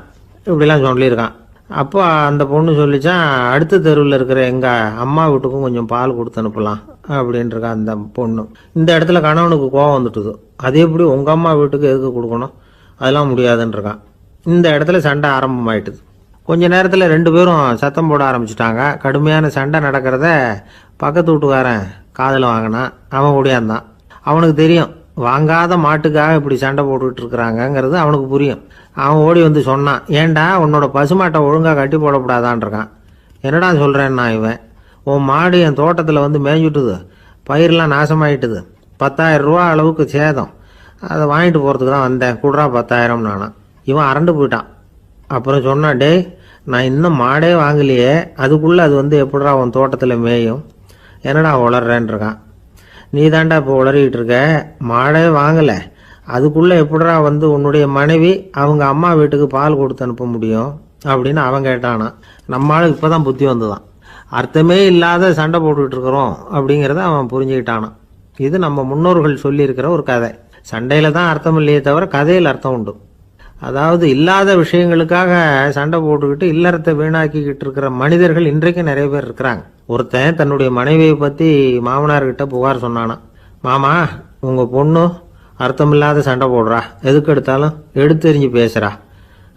இப்படிலாம் சொல்லியிருக்கான். அப்போ அந்த பொண்ணு சொல்லிச்சான், அடுத்த தெருவில் இருக்கிற எங்கள் அம்மா வீட்டுக்கும் கொஞ்சம் பால் கொடுத்து அனுப்பலாம் அப்படின்ட்டுருக்கான் அந்த பொண்ணு. இந்த இடத்துல கணவனுக்கு கோபம் வந்துட்டுது. அது எப்படி உங்கள் அம்மா வீட்டுக்கு எதுக்கு கொடுக்கணும்? அதெல்லாம் முடியாதுன்றிருக்கான். இந்த இடத்துல சண்டை ஆரம்பமாயிட்டுது. கொஞ்ச நேரத்தில் 2 பேரும் சத்தம் போட ஆரம்பிச்சிட்டாங்க. கடுமையான சண்டை நடக்கிறத பக்கத்து வீட்டுக்காரன் காதில் வாங்கினான். அவன் ஓடியாந்தான். அவனுக்கு தெரியும், வாங்காத மாட்டுக்காக இப்படி சண்டை போட்டுக்கிட்டு இருக்கிறாங்கங்கிறது அவனுக்கு புரியும். அவன் ஓடி வந்து சொன்னான், ஏண்டா உன்னோட பசுமாட்டை ஒழுங்காக கட்டி போடக்கூடாதான்ருக்கான். என்னடா சொல்கிறேன்னா, இவன் உன் மாடு என் தோட்டத்தில் வந்து மேய்ஞ்சுட்டுது, பயிரெலாம் நாசமாயிட்டுது, 10,000 ரூபா அளவுக்கு சேதம், அதை வாங்கிட்டு போகிறதுக்கு தான் வந்தேன், குடுறா 10,000 நானா. இவன் அரண்டு போயிட்டான். அப்புறம் சொன்னான், டேய், நான் இன்னும் மாடே வாங்கலையே, அதுக்குள்ளே அது வந்து எப்படிடா உன் தோட்டத்தில் மேயும், என்னடா உளர்றேன்ருக்கான். நீ தாண்டா இப்போ உளறிக்கிட்டு இருக்க, மாடே வாங்கலை, அதுக்குள்ளே எப்படிடா வந்து உன்னுடைய மனைவி அவங்க அம்மா வீட்டுக்கு பால் கொடுத்து அனுப்ப முடியும் அப்படின்னு அவன் கேட்டானா. நம்மளுக்கு இப்போ தான் புத்தி வந்துதான். அர்த்தமே இல்லாத சண்டை போட்டுக்கிட்டு இருக்கிறோம் அப்படிங்கிறத அவன் புரிஞ்சுக்கிட்டானான். இது நம்ம முன்னோர்கள் சொல்லியிருக்கிற ஒரு கதை. சண்டையில் தான் அர்த்தம் இல்லையே தவிர கதையில் அர்த்தம் உண்டு. அதாவது இல்லாத விஷயங்களுக்காக சண்டை போட்டுக்கிட்டு இல்லறத்தை வீணாக்கிக்கிட்டு இருக்கிற மனிதர்கள் இன்றைக்கு நிறைய பேர் இருக்கிறாங்க. ஒருத்தன் தன்னுடைய மனைவியை பற்றி மாமனார்கிட்ட புகார் சொன்னானா. மாமா, உங்கள் பொண்ணு அர்த்தமில்லாத சண்டை போடுறா, எதுக்கு எடுத்தாலும் எடுத்தெறிஞ்சு பேசுகிறா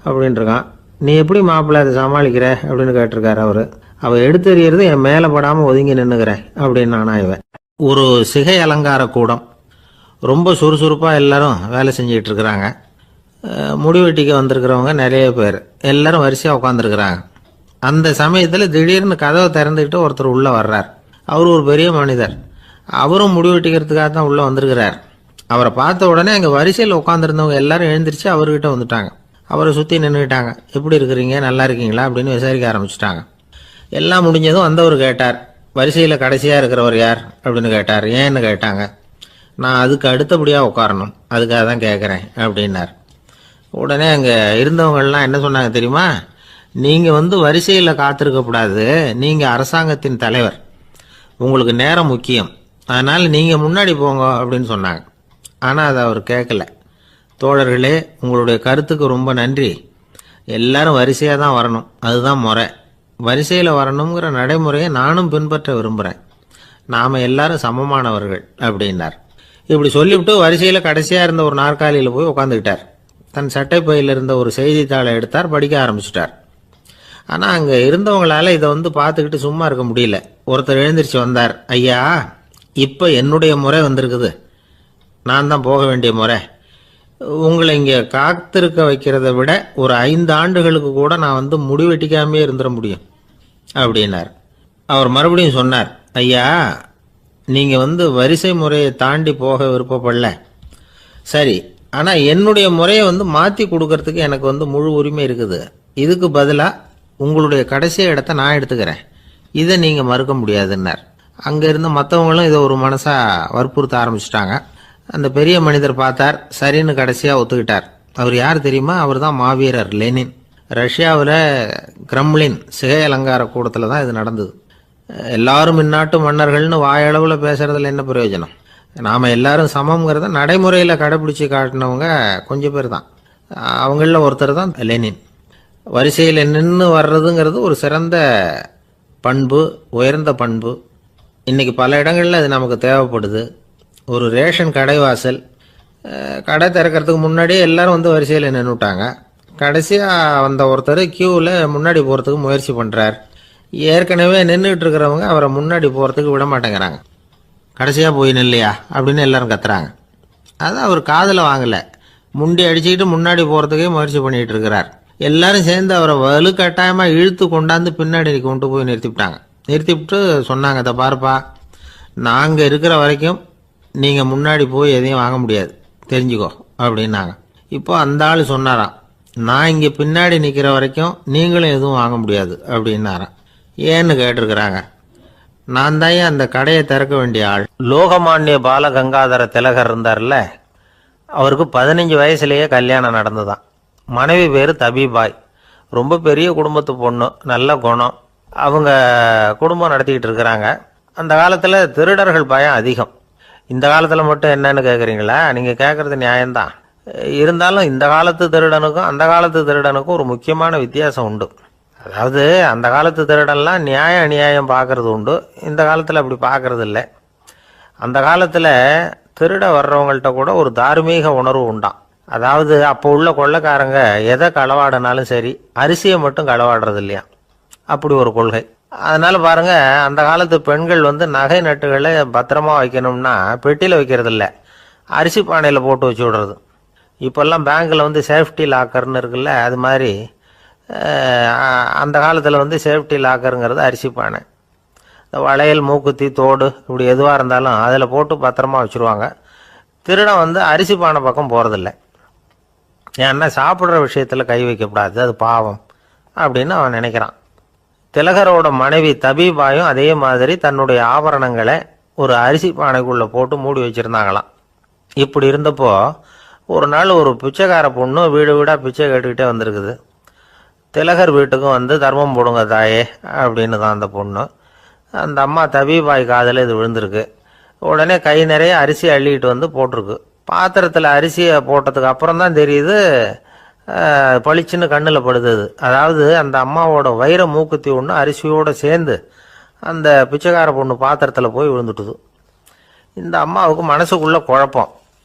அப்படின்ட்டுருக்கான். நீ எப்படி மாப்பிள்ளை அதை சமாளிக்கிற அப்படின்னு கேட்டிருக்காரு அவர். அவள் எடுத்தெறியறது என் மேலே படாமல் ஒதுங்கி நின்றுக்கிறேன் அப்படின்னு நானா. இவன் ஒரு சிகை அலங்கார கூடம். ரொம்ப சுறுசுறுப்பாக எல்லாரும் வேலை செஞ்சுக்கிட்டு இருக்கிறாங்க. முடிவெட்டிக்கு வந்திருக்கிறவங்க நிறைய பேர், எல்லாரும் வரிசையாக உட்காந்துருக்குறாங்க. அந்த சமயத்தில் திடீர்னு கதவை திறந்துக்கிட்டு ஒருத்தர் உள்ளே வர்றார். அவர் ஒரு பெரிய மனிதர். அவரும் முடிவெட்டிக்கிறதுக்காக தான் உள்ளே வந்திருக்கிறார். அவரை பார்த்த உடனே அங்கே வரிசையில் உட்காந்துருந்தவங்க எல்லாரும் எழுந்திரிச்சு அவர்கிட்ட வந்துட்டாங்க. அவரை சுற்றி நின்றுக்கிட்டாங்க. எப்படி இருக்கிறீங்க, நல்லா இருக்கீங்களா அப்படின்னு விசாரிக்க ஆரம்பிச்சிட்டாங்க. எல்லாம் முடிஞ்சதும் வந்தவர் கேட்டார், வரிசையில் கடைசியாக இருக்கிறவர் யார் அப்படின்னு கேட்டார். ஏன்னு கேட்டாங்க. நான் அதுக்கு அடுத்தபடியாக உட்காரணும், அதுக்காக தான் கேட்குறேன் அப்படின்னார். உடனே அங்கே இருந்தவங்கள்லாம் என்ன சொன்னாங்க தெரியுமா? நீங்கள் வரிசையில் காத்திருக்கக்கூடாது, நீங்கள் அரசாங்கத்தின் தலைவர், உங்களுக்கு நேரம் முக்கியம், அதனால் நீங்கள் முன்னாடி போங்க அப்படின்னு சொன்னாங்க. ஆனால் அதை அவர் கேட்கல. தோழர்களே, உங்களுடைய கருத்துக்கு ரொம்ப நன்றி. எல்லாரும் வரிசையாக தான் வரணும், அதுதான் முறை. வரிசையில் வரணுங்கிற நடைமுறையை நானும் பின்பற்ற விரும்புகிறேன். நாம் எல்லாரும் சமமானவர்கள் அப்படின்னார். இப்படி சொல்லிவிட்டு வரிசையில் கடைசியாக இருந்த ஒரு நாற்காலியில் போய் உட்காந்துக்கிட்டார். தன் சட்டை பையில் இருந்த ஒரு செய்தித்தாளை எடுத்தார், படிக்க ஆரம்பிச்சிட்டார். ஆனால் அங்கே இருந்தவங்களால இதை பார்த்துக்கிட்டு சும்மா இருக்க முடியல. ஒருத்தர் எழுந்திரிச்சு வந்தார். ஐயா, இப்போ என்னுடைய முறை வந்திருக்குது, நான் தான் போக வேண்டிய முறை. உங்களை இங்கே காத்திருக்க வைக்கிறத விட ஒரு 5 ஆண்டுகளுக்கு கூட நான் முடிவெட்டிக்காமே இருந்துட முடியும் அப்படின்னார். அவர் மறுபடியும் சொன்னார், ஐயா, நீங்கள் வரிசை முறையை தாண்டி போக விருப்பப்படல, சரி, ஆனால் என்னுடைய முறையை மாற்றி கொடுக்கறதுக்கு எனக்கு முழு உரிமை இருக்குது. இதுக்கு பதிலாக உங்களுடைய கடைசி இடத்த நான் எடுத்துக்கிறேன், இதை நீங்கள் மறுக்க முடியாதுன்னார். அங்கே இருந்த மற்றவங்களும் இதை ஒரு மனசாக வற்புறுத்த ஆரம்பிச்சிட்டாங்க. அந்த பெரிய மனிதர் பார்த்தார், சரின்னு கடைசியாக ஒத்துக்கிட்டார். அவர் யார் தெரியுமா? அவர் தான் மாவீரர் லெனின். ரஷ்யாவில் கிரெம்ளின் சிகை அலங்கார கூடத்தில் தான் இது நடந்தது. எல்லாரும் இந்நாட்டு மன்னர்கள்னு வாயளவில் பேசுறதுல என்ன பிரயோஜனம்? நாம் எல்லாரும் சமம்ங்கிறத நடைமுறையில் கடைபிடிச்சி காட்டினவங்க கொஞ்சம் பேர் தான். அவங்களில் ஒருத்தர் தான் லெனின். வரிசையில் நின்று வர்றதுங்கிறது ஒரு சிறந்த பண்பு, உயர்ந்த பண்பு. இன்றைக்கி பல இடங்களில் அது நமக்கு தேவைப்படுது. ஒரு ரேஷன் கடைவாசல், கடை திறக்கிறதுக்கு முன்னாடியே எல்லாரும் வரிசையில் நின்றுட்டாங்க. கடைசியாக வந்த ஒருத்தர் கியூவில் முன்னாடி போகிறதுக்கு முயற்சி பண்ணுறார். ஏற்கனவே நின்றுட்டு இருக்கிறவங்க அவரை முன்னாடி போகிறதுக்கு விட மாட்டேங்கிறாங்க. கடைசியாக போய் நில்லையா அப்படின்னு எல்லாரும் கத்துறாங்க. அது அவர் காதில் வாங்கலை. முண்டி அடிச்சுக்கிட்டு முன்னாடி போகிறதுக்கே முயற்சி பண்ணிகிட்டு இருக்கிறார். எல்லாரும் சேர்ந்து அவரை வலுக்கட்டாயமாக இழுத்து கொண்டாந்து பின்னாடி கொண்டு போய் நிறுத்திவிட்டாங்க. நிறுத்திவிட்டு சொன்னாங்க, இதை பாருப்பா, நாங்கள் இருக்கிற வரைக்கும் நீங்கள் முன்னாடி போய் எதையும் வாங்க முடியாது, தெரிஞ்சுக்கோ அப்படின்னாங்க. இப்போ அந்த ஆள் சொன்னாராம், நான் இங்கே பின்னாடி நிற்கிற வரைக்கும் நீங்களும் எதுவும் வாங்க முடியாது அப்படின்னாராம். ஏன்னு கேட்டிருக்கிறாங்க. நான் தான் அந்த கடையை திறக்க வேண்டிய ஆள். லோகமானிய பால கங்காதர திலகர் இருந்தார்ல, அவருக்கு 15 வயசுலேயே கல்யாணம் நடந்துதான். மனைவி பேர் தபிபாய். ரொம்ப பெரிய குடும்பத்து பொண்ணு, நல்ல குணம். அவங்க குடும்பம் நடத்திக்கிட்டு இருக்கிறாங்க. அந்த காலத்தில் திருடர்கள் பயம் அதிகம். இந்த காலத்தில் மட்டும் என்னன்னு கேட்குறீங்களா? நீங்கள் கேட்குறது நியாயம்தான். இருந்தாலும் இந்த காலத்து திருடனுக்கும் அந்த காலத்து திருடனுக்கும் ஒரு முக்கியமான வித்தியாசம் உண்டு. அதாவது அந்த காலத்து திருடன்லாம் நியாயம் அநியாயம் பார்க்கறது உண்டு, இந்த காலத்தில் அப்படி பார்க்கறது இல்லை. அந்த காலத்தில் திருட வர்றவங்கள்ட்ட கூட ஒரு தார்மீக உணர்வு உண்டாம். அதாவது அப்போ உள்ள கொள்ளைக்காரங்க எதை களவாடினாலும் சரி, அரிசியை மட்டும் களவாடுறது இல்லையா, அப்படி ஒரு கொள்கை. அதனால பாருங்க, அந்த காலத்து பெண்கள் நகை நட்டுகளை பத்திரமா வைக்கணும்னா பெட்டியில் வைக்கிறது இல்லை, அரிசி பானையில் போட்டு வச்சு விடுறது. இப்போல்லாம் பேங்க்கில் சேஃப்டி லாக்கர்னு இருக்குல்ல, அது மாதிரி அந்த காலத்தில் சேஃப்டி லாக்கருங்கிறது அரிசி பானை. வளையல், மூக்குத்தி, தோடு இப்படி எதுவாக இருந்தாலும் அதில் போட்டு பத்திரமா வச்சுருவாங்க. திருடன் அரிசி பானை பக்கம் போகிறதில்ல. ஏன்னா சாப்பிட்ற விஷயத்தில் கை வைக்கக்கூடாது, அது பாவம் அப்படின்னு அவன் நினைக்கிறான். திலகரோட மனைவி தபிபாயும் அதே மாதிரி தன்னுடைய ஆபரணங்களை ஒரு அரிசி பானைக்குள்ளே போட்டு மூடி வச்சுருந்தாங்களாம். இப்படி இருந்தப்போ ஒரு நாள் ஒரு பிச்சைக்கார பொண்ணு வீடு வீடாக பிச்சை கேட்டுக்கிட்டே வந்திருக்குது. திலகர் வீட்டுக்கும் தர்மம் போடுங்க தாயே அப்படின்னு தான் அந்த பொண்ணு. அந்த அம்மா தபிபாய் காதில் இது விழுந்திருக்கு. உடனே கை நிறைய அரிசி அள்ளிக்கிட்டு போட்டிருக்கு. பாத்திரத்தில் அரிசியை போட்டதுக்கு அப்புறம் தான் தெரியுது, பளிச்சுன்னு கண்ணில் படுது. அதாவது அந்த அம்மாவோட வைர மூக்குத்தி ஒன்று அரிசியோடு சேர்ந்து அந்த பிச்சைக்கார பொண்ணு பாத்திரத்தில் போய் விழுந்துட்டுது. இந்த அம்மாவுக்கு மனசுக்குள்ளே குழப்பம்,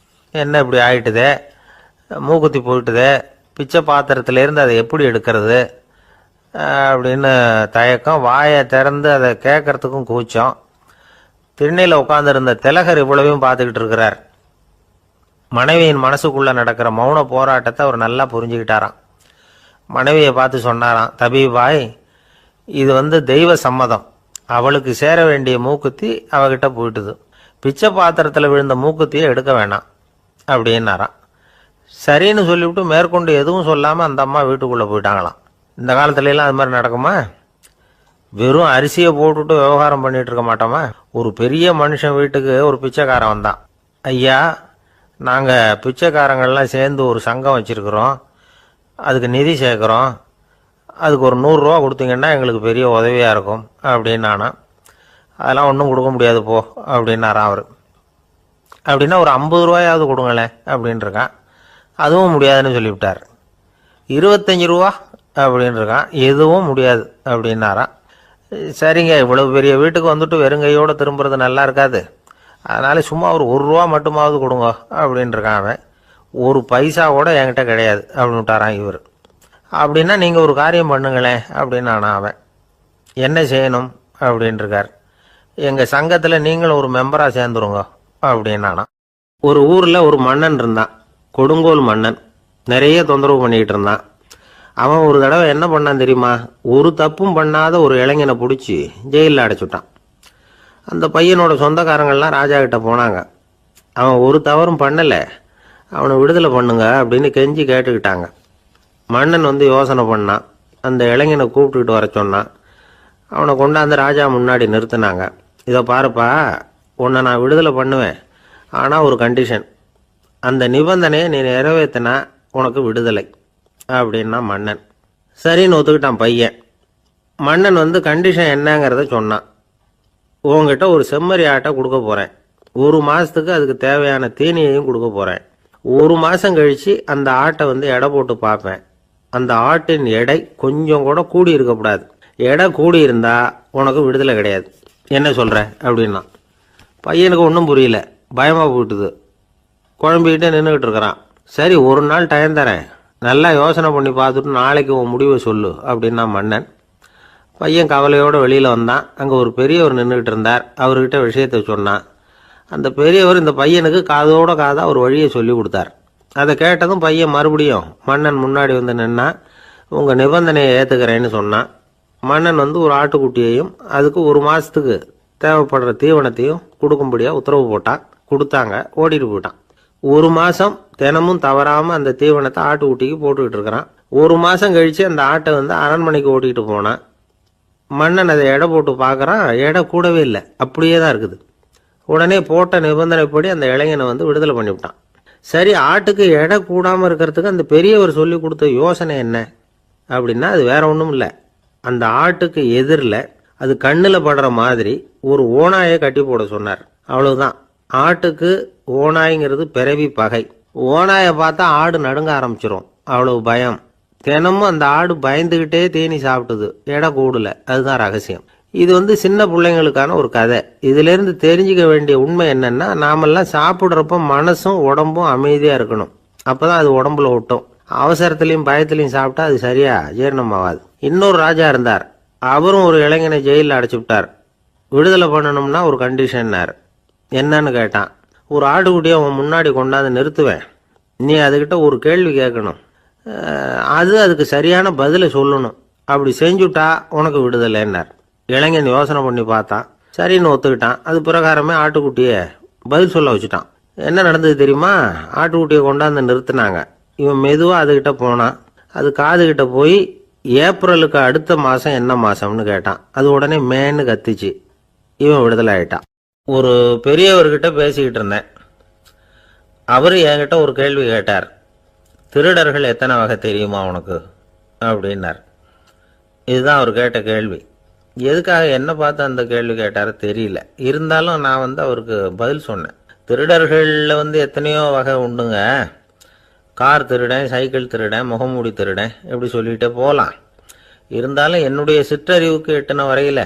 என்ன இப்படி ஆயிட்டுதே, மூக்குத்தி போயிட்டுதே, பிச்சை பாத்திரத்திலேருந்து அதை எப்படி எடுக்கிறது அப்படின்னு தயக்கம். வாயை திறந்து அதை கேட்கறதுக்கும் கூச்சம். திண்ணையில் உட்காந்துருந்த திலகர் இவ்வளவையும் பார்த்துக்கிட்டு இருக்கிறார். மனைவியின் மனசுக்குள்ளே நடக்கிற மௌன போராட்டத்தை அவர் நல்லா புரிஞ்சுக்கிட்டாராம். மனைவியை பார்த்து சொன்னாராம், தபிபாய், இது தெய்வ சம்மதம், அவளுக்கு சேர வேண்டிய மூக்குத்தி அவகிட்ட போயிட்டுது. பிச்சை பாத்திரத்தில் விழுந்த மூக்குத்தியை எடுக்க வேணாம், அப்படின்னாராம். சரின்னு சொல்லிவிட்டு மேற்கொண்டு எதுவும் சொல்லாமல் அந்த அம்மா வீட்டுக்குள்ளே போயிட்டாங்களாம். இந்த காலத்துலலாம் அது மாதிரி நடக்குமா? வெறும் அரிசியை போட்டுட்டு விவகாரம் பண்ணிட்டு இருக்க மாட்டோமா? ஒரு பெரிய மனுஷன் வீட்டுக்கு ஒரு பிச்சைக்காரன் வந்தான். ஐயா, நாங்கள் பிச்சைக்காரங்கள்லாம் சேர்ந்து ஒரு சங்கம் வச்சுருக்குறோம், அதுக்கு நிதி சேர்க்குறோம், அதுக்கு ஒரு 100 ரூபா கொடுத்தீங்கன்னா எங்களுக்கு பெரிய உதவியாக இருக்கும் அப்படின்னானா. அதெல்லாம் ஒன்றும் கொடுக்க முடியாது போ அப்படின்னாரான் அவர். அப்படின்னா ஒரு 50 ரூபாயாவது கொடுங்களேன் அப்படின்ட்டுருக்கான். அதுவும் முடியாதுன்னு சொல்லிவிட்டார். 25 ரூபா அப்படின்னு இருக்கான். எதுவும் முடியாது அப்படின்னாரான். சரிங்க, இவ்வளவு பெரிய வீட்டுக்கு வந்துட்டு வெறுங்கையோடு திரும்புறது நல்லா இருக்காது, அதனால சும்மா ஒரு 1 ரூபா மட்டுமாவது கொடுங்க அப்படின்ட்டுருக்கான் அவன். ஒரு பைசா கூட என்கிட்ட கிடையாது அப்படின்னு விட்டாரான் இவர். அப்படின்னா நீங்கள் ஒரு காரியம் பண்ணுங்களேன் அப்படின்னானா அவன். என்ன செய்யணும் அப்படின்ட்டுருக்கார். எங்கள் சங்கத்தில் நீங்களும் ஒரு மெம்பராக சேர்ந்துருங்க அப்படின்னானா. ஒரு ஊரில் ஒரு மன்னன் இருந்தான், கொடுங்கோல் மன்னன். நிறைய தொந்தரவு பண்ணிக்கிட்டு இருந்தான். அவன் ஒரு தடவை என்ன பண்ணான் தெரியுமா? ஒரு தப்பும் பண்ணாத ஒரு இளைஞனை பிடிச்சி ஜெயிலில் அடைச்சுட்டான். அந்த பையனோட சொந்தக்காரங்கள்லாம் ராஜா கிட்ட போனாங்க. அவன் ஒரு தவறும் பண்ணலை, அவனை விடுதலை பண்ணுங்க அப்படின்னு கெஞ்சி கேட்டுக்கிட்டாங்க. மன்னன் வந்து யோசனை பண்ணான். அந்த இளைஞனை கூப்பிட்டுக்கிட்டு வர சொன்னான். அவனை கொண்டாந்து ராஜா முன்னாடி நிறுத்தினாங்க. இதை பாருப்பா, உன்னை நான் விடுதலை பண்ணுவேன், ஆனால் ஒரு கண்டிஷன். அந்த நிபந்தனையை நீ நிறைவேற்றினா உனக்கு விடுதலை அப்படின்னா மன்னன். சரின்னு ஒத்துக்கிட்டான் பையன். மன்னன் வந்து கண்டிஷன் என்னங்கிறத சொன்னான். உங்ககிட்ட ஒரு செம்மறி ஆட்டை கொடுக்க போகிறேன், 1 மாதத்துக்கு அதுக்கு தேவையான தீனியையும் கொடுக்க போகிறேன். 1 மாதம் கழித்து அந்த ஆட்டை வந்து எடை போட்டு பார்ப்பேன். அந்த ஆட்டின் எடை கொஞ்சம் கூட கூடி இருக்கக்கூடாது. எடை கூடி இருந்தால் உனக்கு விடுதலை கிடையாது. என்ன சொல்கிற அப்படின்னா. பையனுக்கு ஒன்றும் புரியல, பயமாக போயிட்டுது. குழம்பிக்கிட்டே நின்றுக்கிட்டு இருக்கிறான். சரி, ஒரு நாள் டைம் தரேன், நல்லா யோசனை பண்ணி பார்த்துட்டு நாளைக்கு உன் முடிவை சொல்லு அப்படின்னா மன்னன். பையன் கவலையோடு வெளியில் வந்தான். அங்கே ஒரு பெரியவர் நின்றுக்கிட்டு இருந்தார். அவர்கிட்ட விஷயத்தை சொன்னான். அந்த பெரியவர் இந்த பையனுக்கு காதோட காதாக ஒரு வழியை சொல்லி கொடுத்தார். அதை கேட்டதும் பையன் மறுபடியும் மன்னன் முன்னாடி வந்து நின்னா. உங்கள் நிபந்தனையை ஏற்றுக்கிறேன்னு சொன்னான். மன்னன் வந்து ஒரு ஆட்டுக்குட்டியையும் அதுக்கு 1 மாதத்துக்கு தேவைப்படுற தீவனத்தையும் கொடுக்கும்படியாக உத்தரவு போட்டான். கொடுத்தாங்க, ஓடிட்டு போயிட்டான். 1 மாதம் தினமும் தவறாமல் அந்த தீவனத்தை ஆட்டுக்குட்டிக்கு போட்டுக்கிட்டு இருக்கிறான். 1 மாதம் கழித்து அந்த ஆட்டை வந்து அரண்மனைக்கு ஓட்டிகிட்டு போனான். மன்னன் அதை எடை போட்டு பார்க்குறான், எடை கூடவே இல்லை, அப்படியே தான் இருக்குது. உடனே போட்ட நிபந்தனைப்படி அந்த இளைஞனை வந்து விடுதலை பண்ணிவிட்டான். சரி, ஆட்டுக்கு எடை கூடாமல் இருக்கிறதுக்கு அந்த பெரியவர் சொல்லி கொடுத்த யோசனை என்ன அப்படின்னா, அது வேற ஒன்றும் இல்லை. அந்த ஆட்டுக்கு எதிரில் அது கண்ணில் படுற மாதிரி ஒரு ஓநாயை கட்டி போட சொன்னார். அவ்வளவுதான். ஆட்டுக்கு ஓநாய்ங்கிறது பிறவி பகை. ஓநாயை பார்த்தா ஆடு நடுங்க ஆரம்பிச்சிரும், அவ்வளவு பயம். தினமும் அந்த ஆடு பயந்துக்கிட்டே தேனி சாப்பிட்டுது, எடை கூடல. அதுதான் ரகசியம். இது வந்து சின்ன பிள்ளைங்களுக்கான ஒரு கதை. இதிலிருந்து தெரிஞ்சுக்க வேண்டிய உண்மை என்னன்னா, நாமெல்லாம் சாப்பிட்றப்ப மனசும் உடம்பும் அமைதியாக இருக்கணும். அப்போதான் அது உடம்புல ஒட்டும். அவசரத்துலையும் பயத்துலையும் சாப்பிட்டா அது சரியா ஜீரணம் ஆகாது. இன்னொரு ராஜா இருந்தார். அவரும் ஒரு இளைஞனை ஜெயிலில் அடைச்சி விட்டார். விடுதலை பண்ணணும்னா ஒரு கண்டிஷன்னார். என்னன்னு கேட்டான். ஒரு ஆட்டுக்குட்டியை அவன் முன்னாடி கொண்டாந்து நிறுத்துவேன், நீ அதுக்கிட்ட ஒரு கேள்வி கேட்கணும், அதுக்கு சரியான பதிலை சொல்லணும். அப்படி செஞ்சுட்டா உனக்கு விடுதலைன்னார். இளைஞன் யோசனை பண்ணி பார்த்தான். சரின்னு ஒத்துக்கிட்டான். அது பிரகாரமே ஆட்டுக்குட்டியை பதில் சொல்ல வச்சுட்டான். என்ன நடந்தது தெரியுமா? ஆட்டுக்குட்டியை கொண்டாந்து நிறுத்தினாங்க. இவன் மெதுவாக அதுக்கிட்ட போனான். அது காதுகிட்ட போய் ஏப்ரலுக்கு அடுத்த மாதம் என்ன மாதம்னு கேட்டான். அது உடனே மேன்னு கத்திச்சு. இவன் விடுதலை ஆயிட்டான். ஒரு பெரியவர்கிட்ட பேசிக்கிட்டு இருந்தேன். அவர் என்கிட்ட ஒரு கேள்வி கேட்டார். திருடர்கள் எத்தனை வகை தெரியுமா உனக்கு அப்படின்னார். இதுதான் அவர் கேட்ட கேள்வி. எதுக்காக என்ன பார்த்து அந்த கேள்வி கேட்டார் தெரியல. இருந்தாலும் நான் வந்து அவருக்கு பதில் சொன்னேன். திருடர்களில் வந்து எத்தனையோ வகை உண்டுங்க. கார் திருடன், சைக்கிள் திருடன், முகமூடி திருடன், எப்படி சொல்லிகிட்டே போகலாம். இருந்தாலும் என்னுடைய சிற்றறிவுக்கு எட்டின வரையில்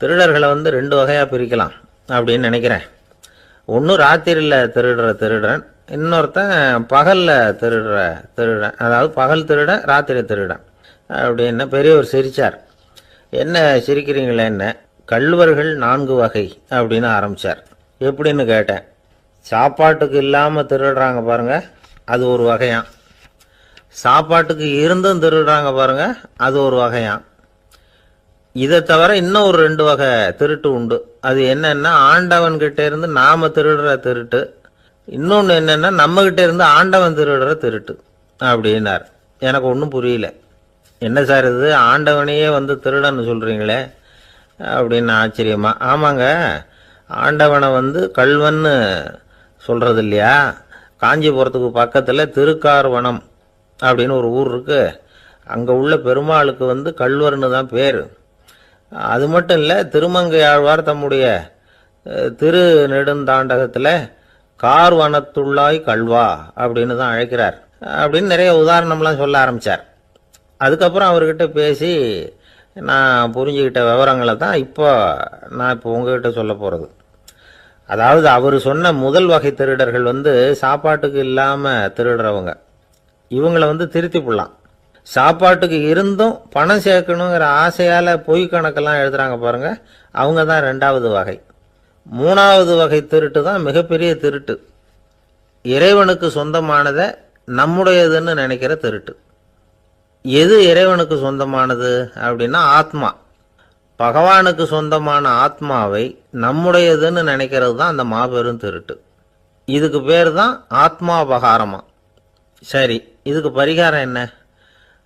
திருடர்களை வந்து 2 வகையாக பிரிக்கலாம் அப்படின்னு நினைக்கிறேன். ஒன்று ராத்திரியில் திருடுற திருடன், இன்னொருத்தன் பகலில் திருடுற திருடன். அதாவது பகல் திருடன், ராத்திரி திருடன் அப்படின்னு பெரியவர் சிரித்தார். என்ன சிரிக்கிறீங்களே? என்ன, கள்வர்கள் 4 வகை அப்படின்னு ஆரம்பித்தார். எப்படின்னு கேட்டேன். சாப்பாட்டுக்கு இல்லாமல் திருடுறாங்க பாருங்க, அது ஒரு வகையான். சாப்பாட்டுக்கு இருந்தும் திருடுறாங்க பாருங்க, அது ஒரு வகையான். இதை தவிர இன்னும் ஒரு 2 வகை திருட்டு உண்டு. அது என்னன்னா, ஆண்டவன்கிட்ட இருந்து நாம திருடுற திருட்டு, இன்னொன்று என்னன்னா, நம்மகிட்ட இருந்து ஆண்டவன் திருடுற திருட்டு அப்படின்னார். எனக்கு ஒன்றும் புரியல. என்ன சார் இது, ஆண்டவனையே வந்து திருடன்னு சொல்கிறீங்களே அப்படின்னு ஆச்சரியமா. ஆமாங்க, ஆண்டவனை வந்து கல்வன்னு சொல்கிறது இல்லையா. காஞ்சிபுரத்துக்கு பக்கத்தில் திருக்கார்வனம் அப்படின்னு ஒரு ஊர் இருக்குது. அங்கே உள்ள பெருமாளுக்கு வந்து கல்வர்னு தான் பேர். அது மட்டும் இல்லை, திருமங்கை ஆழ்வார் தம்முடைய திரு நெடுந்தாண்டகத்தில் கார்வனத்துள்ளாய் கல்வா அப்படின்னு தான் அழைக்கிறார் அப்படின்னு நிறைய உதாரணம்லாம் சொல்ல ஆரம்பித்தார். அதுக்கப்புறம் அவர்கிட்ட பேசி நான் புரிஞ்சுக்கிட்ட விவரங்களை தான் நான் இப்போ உங்ககிட்ட சொல்ல போகிறது. அதாவது அவர் சொன்ன முதல் வகை திருடர்கள் வந்து சாப்பாட்டுக்கு இல்லாமல் திருடுறவங்க. இவங்களை வந்து திருத்தி போடலாம். சாப்பாட்டுக்கு இருந்தும் பணம் சேர்க்கணுங்கிற ஆசையால் பொய் கணக்கெல்லாம் எழுதுறாங்க பாருங்க, அவங்க தான் ரெண்டாவது வகை. மூணாவது வகை திருட்டு தான் மிகப்பெரிய திருட்டு. இறைவனுக்கு சொந்தமானதை நம்முடையதுன்னு நினைக்கிற திருட்டு. எது இறைவனுக்கு சொந்தமானது அப்படின்னா ஆத்மா. பகவானுக்கு சொந்தமான ஆத்மாவை நம்முடையதுன்னு நினைக்கிறது தான் அந்த மாபெரும் திருட்டு. இதுக்கு பேர் தான் ஆத்மாபகாரமா. சரி, இதுக்கு பரிகாரம் என்ன?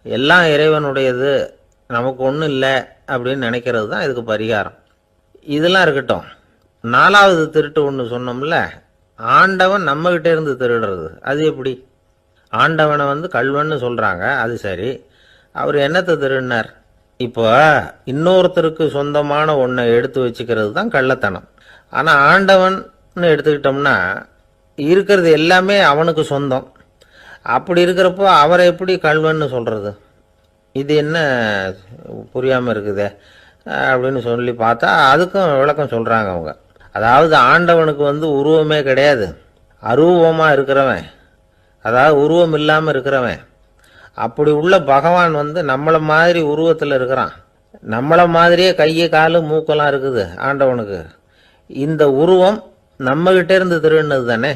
எல்லாம் இறைவனுடையது, நமக்கு ஒன்றும் இல்லை அப்படின்னு நினைக்கிறது தான் இதுக்கு பரிகாரம். இதெல்லாம் இருக்கட்டும். நாலாவது திருட்டு ஒன்று சொன்னோம்ல, ஆண்டவன் நம்மகிட்ட இருந்து திருடுறது. அது எப்படி? ஆண்டவனை வந்து கல்வன்னு சொல்கிறாங்க, அது சரி. அவர் என்னத்தை திருடினார்? இப்போ இன்னொருத்தருக்கு சொந்தமான ஒன்றை எடுத்து வச்சுக்கிறது தான் கள்ளத்தனம். ஆனால் ஆண்டவன் எடுத்துக்கிட்டோம்னா இருக்கிறது எல்லாமே அவனுக்கு சொந்தம். அப்படி இருக்கிறப்போ அவரை எப்படி கல்வன்னு சொல்கிறது? இது என்ன புரியாமல் இருக்குதே அப்படின்னு சொல்லி பார்த்தா அதுக்கும் விளக்கம் சொல்கிறாங்க அவங்க. அதாவது ஆண்டவனுக்கு வந்து உருவமே கிடையாது, அரூபமாக இருக்கிறவன், அதாவது உருவம் இல்லாமல் இருக்கிறவன். அப்படி உள்ள பகவான் வந்து நம்மளை மாதிரி உருவத்தில் இருக்கிறான். நம்மளை மாதிரியே கையை காலு மூக்கெல்லாம் இருக்குது ஆண்டவனுக்கு. இந்த உருவம் நம்மகிட்ட இருந்து திருடினது தானே.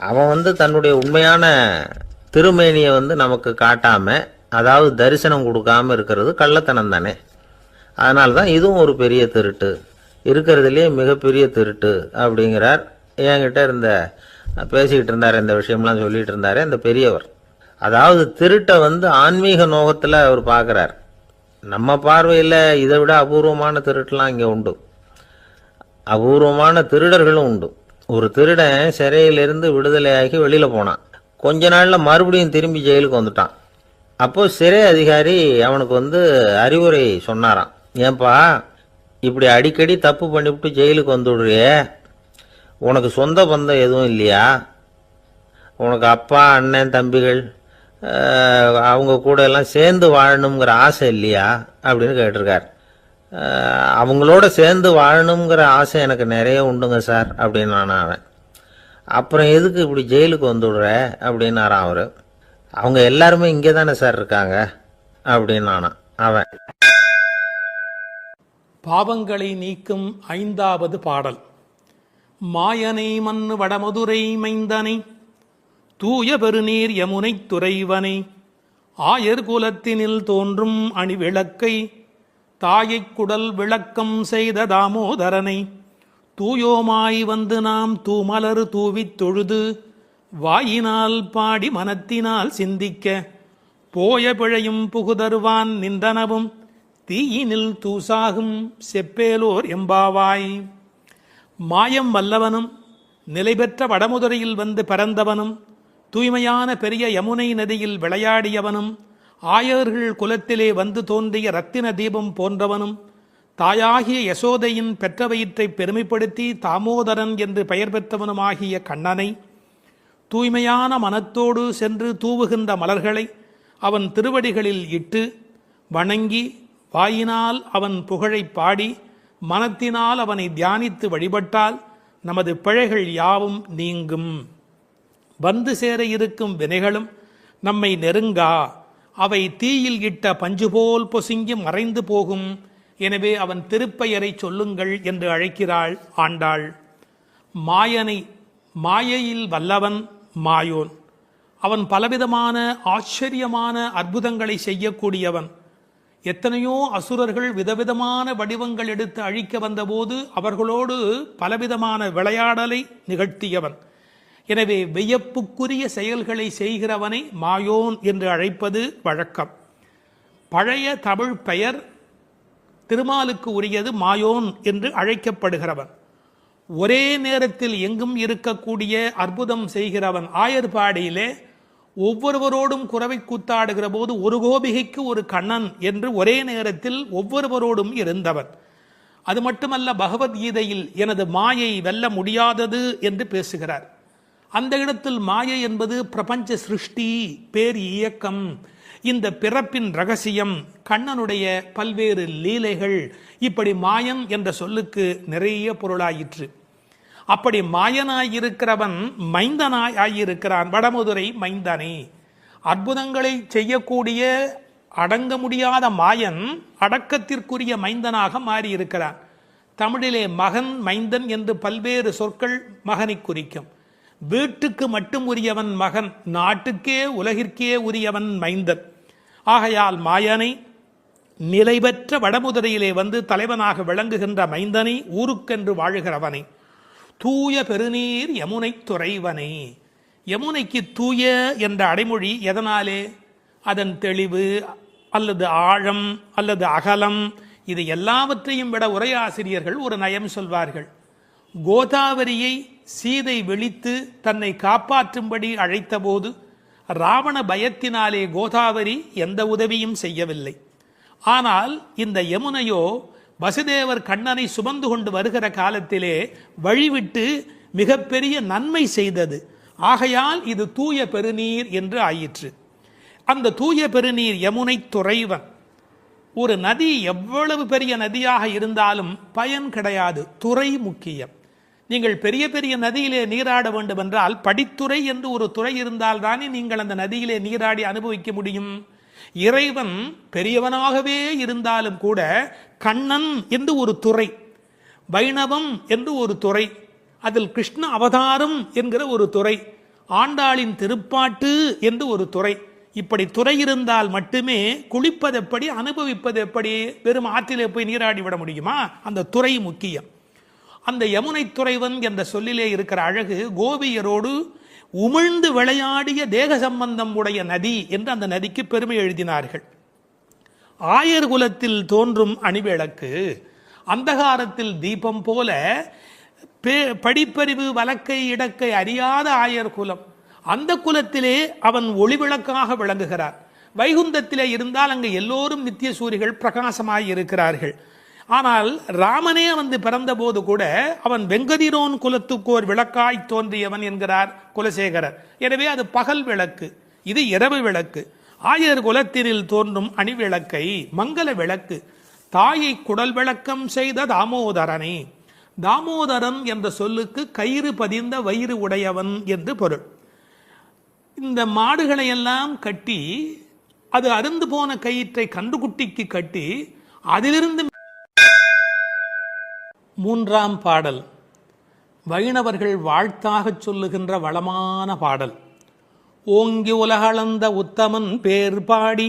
அவன் வந்து தன்னுடைய உண்மையான திருமேனியை வந்து நமக்கு காட்டாம, அதாவது தரிசனம் கொடுக்காம இருக்கிறது கள்ளத்தனம் தானே. அதனால தான் இதுவும் ஒரு பெரிய திருட்டு, இருக்கிறதுலே மிகப்பெரிய திருட்டு அப்படிங்கிறார். என்கிட்ட பேசிக்கிட்டு இருந்தார், இந்த விஷயம்லாம் சொல்லிட்டு இருந்தாரு இந்த பெரியவர். அதாவது திருட்டை வந்து ஆன்மீக நோகத்தில் அவர் பார்க்குறார். நம்ம பார்வையில் இதை விட அபூர்வமான திருட்டுலாம் இங்கே உண்டு, அபூர்வமான திருடர்களும் உண்டு. ஒரு திருடன் சிறையிலிருந்து விடுதலையாகி வெளியில் போனான். கொஞ்ச நாளில் மறுபடியும் திரும்பி ஜெயிலுக்கு வந்துட்டான். அப்போது சிறை அதிகாரி அவனுக்கு வந்து அறிவுரை சொன்னாராம். ஏன்பா இப்படி அடிக்கடி தப்பு பண்ணிவிட்டு ஜெயிலுக்கு வந்துவிடுறியே, உனக்கு சொந்த பந்தம் எதுவும் இல்லையா? உனக்கு அப்பா அண்ணன் தம்பிகள் அவங்க கூட எல்லாம் சேர்ந்து வாழணுங்கிற ஆசை இல்லையா அப்படின்னு கேட்டிருக்கார். அவங்களோட சேர்ந்து வாழணுங்கிற ஆசை எனக்கு நிறைய உண்டுங்க சார் அப்படின்னு அவன். அப்புறம் எதுக்கு இப்படி ஜெயிலுக்கு வந்துவிடுற அப்படின்னாரான் அவர். அவங்க எல்லாருமே இங்கே தானே சார் இருக்காங்க அப்படின்னு அவன். பாவங்களை நீக்கும் 5வது பாடல். மாயனை மண்ணு வடமதுரை மைந்தனை, தூய பெருநீர் யமுனை துறைவனை, ஆயர் குலத்தினில் தோன்றும் அணிவிளக்கை, தாயைக் குடல் விளக்கம் செய்த தாமோதரனை, தூயோமாய் வந்து நாம் தூமலர் தூவித் தொழுது, வாயினால் பாடி மனத்தினால் சிந்திக்க, போய பிழையும் புகுதருவான் நின்றனவும், தீயினில் தூசாகும் செப்பேலோர் எம்பாவாய். மாயம் வல்லவனும் நிலைபெற்ற வடமுதுரையில் வந்து பிறந்தவனும், தூய்மையான பெரிய யமுனை நதியில் விளையாடியவனும், ஆயர்கள் குலத்திலே வந்து தோன்றிய இரத்தின தீபம் போன்றவனும், தாயாகிய யசோதையின் பெற்ற வயிற்றை பெருமைப்படுத்தி தாமோதரன் என்று பெயர் பெற்றவனுமாகிய கண்ணனை, தூய்மையான மனத்தோடு சென்று தூவுகின்ற மலர்களை அவன் திருவடிகளில் இட்டு வணங்கி, வாயினால் அவன் புகழை பாடி, மனத்தினால் அவனை தியானித்து வழிபட்டால் நமது பிழைகள் யாவும் நீங்கும். வந்து சேர இருக்கும் வினைகளும் நம்மை நெருங்கா, அவை தீயில் இட்ட பஞ்சுபோல் பொசுங்கி மறைந்து போகும். எனவே அவன் திருப்பெயரை சொல்லுங்கள் என்று அழைக்கிறாள் ஆண்டாள். மாயனை, மாயையில் வல்லவன் மாயோன். அவன் பலவிதமான ஆச்சரியமான அற்புதங்களை செய்யக்கூடியவன். எத்தனையோ அசுரர்கள் விதவிதமான வடிவங்கள் எடுத்து அழிக்க வந்தபோது அவர்களோடு பலவிதமான விளையாடலை நிகழ்த்தியவன். எனவே வியப்புக்குரிய செயல்களை செய்கிறவனை மாயோன் என்று அழைப்பது வழக்கம். பழைய தமிழ் பெயர் திருமாலுக்கு உரியது மாயோன் என்று அழைக்கப்படுகிறவன். ஒரே நேரத்தில் எங்கும் இருக்கக்கூடிய அற்புதம் செய்கிறவன். ஆயர்பாடியிலே ஒவ்வொருவரோடும் குரவை கூத்தாடுகிற போது ஒரு கோபிகைக்கு ஒரு கண்ணன் என்று ஒரே நேரத்தில் ஒவ்வொருவரோடும் இருந்தவன். அது மட்டுமல்ல, பகவத்கீதையில் எனது மாயை வெல்ல முடியாதது என்று பேசுகிறார். அந்த இடத்தில் மாயை என்பது பிரபஞ்ச சிருஷ்டி, பேர் இயக்கம், இந்த பிறப்பின் ரகசியம், கண்ணனுடைய பல்வேறு லீலைகள், இப்படி மாயன் என்ற சொல்லுக்கு நிறைய பொருளாயிற்று. அப்படி மாயனாயிருக்கிறவன் மைந்தனாய் ஆகியிருக்கிறான். வடமதுரை மைந்தனே. அற்புதங்களை செய்யக்கூடிய அடங்க முடியாத மாயன் அடக்கத்திற்குரிய மைந்தனாக மாறியிருக்கிறான். தமிழிலே மகன், மைந்தன் என்று பல்வேறு சொற்கள் மகனை குறிக்கும். வீட்டுக்கு மட்டும் உரியவன் மகன், நாட்டுக்கே உலகிற்கே உரியவன் மைந்தன். ஆகையால் மாயனை, நிலை பெற்ற வடமுதுரையிலே வந்து தலைவனாக விளங்குகின்ற மைந்தனை, ஊருக்கென்று வாழுகிறவனை, தூய பெருநீர் யமுனை துறைவனை. யமுனைக்கு தூய என்ற அடைமொழி எதனாலே? அதன் தெளிவு அல்லது ஆழம் அல்லது அகலம், இது எல்லாவற்றையும் விட உரையாசிரியர்கள் ஒரு நயம் சொல்வார்கள். கோதாவரியை சீதை விழித்து தன்னை காப்பாற்றும்படி அழைத்தபோது ராவண பயத்தினாலே கோதாவரி எந்த உதவியும் செய்யவில்லை. ஆனால் இந்த யமுனையோ வசுதேவர் கண்ணனை சுமந்து கொண்டு வருகிற காலத்திலே வழிவிட்டு மிகப்பெரிய நன்மை செய்தது. ஆகையால் இது தூய பெருநீர் என்று ஆயிற்று. அந்த தூய பெருநீர் யமுனை துறைவன். ஒரு நதி எவ்வளவு பெரிய நதியாக இருந்தாலும் பயன் கிடையாது, துறை முக்கியம். நீங்கள் பெரிய பெரிய நதியிலே நீராட வேண்டும் என்றால் படித்துறை என்று ஒரு துறை இருந்தால் தானே நீங்கள் அந்த நதியிலே நீராடி அனுபவிக்க முடியும். இறைவன் பெரியவனாகவே இருந்தாலும் கூட கண்ணன் என்று ஒரு துறை, வைணவம் என்று ஒரு துறை, அதில் கிருஷ்ண அவதாரம் என்கிற ஒரு துறை, ஆண்டாளின் திருப்பாட்டு என்று ஒரு துறை, இப்படி துறை இருந்தால் மட்டுமே குளிப்பது எப்படி, அனுபவிப்பது எப்படி? வெறும் ஆற்றிலே போய் நீராடி விட முடியுமா? அந்த துறை முக்கியம். அந்த யமுனை துறைவன் என்ற சொல்லிலே இருக்கிற அழகு, கோபியரோடு உமிழ்ந்து விளையாடிய தேக சம்பந்தம் உடைய நதி என்று அந்த நதிக்கு பெருமை எழுதினார்கள். ஆயர் குலத்தில் தோன்றும் அணிவிளக்கு, அந்தகாரத்தில் தீபம் போல படிப்பறிவு வழக்கை இடக்கை அறியாத ஆயர் குலம், அந்த குலத்திலே அவன் ஒளிவிளக்காக விளங்குகிறார். வைகுந்தத்திலே இருந்தால் அங்கு எல்லோரும் நித்திய சூரிகள் பிரகாசமாய் இருக்கிறார்கள். ஆனால் ராமனே வந்து பிறந்த போது கூட அவன் வெங்கதிரோன் குலத்துக்கு ஒரு விளக்காய் தோன்றியவன் என்கிறார் குலசேகரர். எனவே அது பகல் விளக்கு, இது இரவு விளக்கு. ஆயர் குலத்தினில் தோன்றும் அணிவிளக்கை மங்கள விளக்கு, தாயை குடல் விளக்கம் செய்த தாமோதரனே. தாமோதரன் என்ற சொல்லுக்கு கயிறு பதிந்த வயிறு உடையவன் என்று பொருள். இந்த மாடுகளை எல்லாம் கட்டி, அது அருந்து போன கயிற்றை கன்றுக்குட்டிக்கு கட்டி அதிலிருந்து. மூன்றாம் பாடல் வைணவர்கள் வாழ்த்தாக சொல்லுகின்ற வளமான பாடல். ஓங்கி உலகளந்த உத்தமன் பேர் பாடி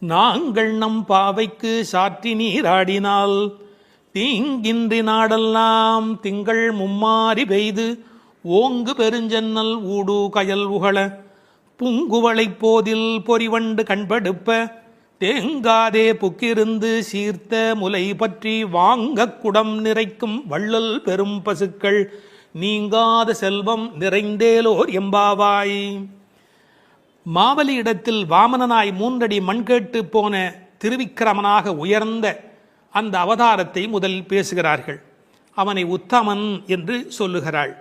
நாங்கள் நம் பாவைக்கு சாற்றி நீராடினால் தீங்கின்றி நாடெல்லாம் திங்கள் மும்மாறி பெய்து ஓங்கு பெருஞ்சன்னல் ஊடு கயல் உகள புங்குவளைப் போதில் பொறிவண்டு கண்படுப்ப தேங்காதே புக்கிருந்து சீர்த்த முலை பற்றி வாங்க குடம் நிறைக்கும் வள்ளல் பெரும் பசுக்கள் நீங்காத செல்வம் நிறைந்தேலோர் எம்பாவாய். மாவலி இடத்தில் வாமனனாய் 3 அடி மண் கேட்டு போன திருவிக்கிரமனாக உயர்ந்த அந்த அவதாரத்தை முதல் பேசுகிறார்கள். அவனை உத்தமன் என்று சொல்லுகிறாள்.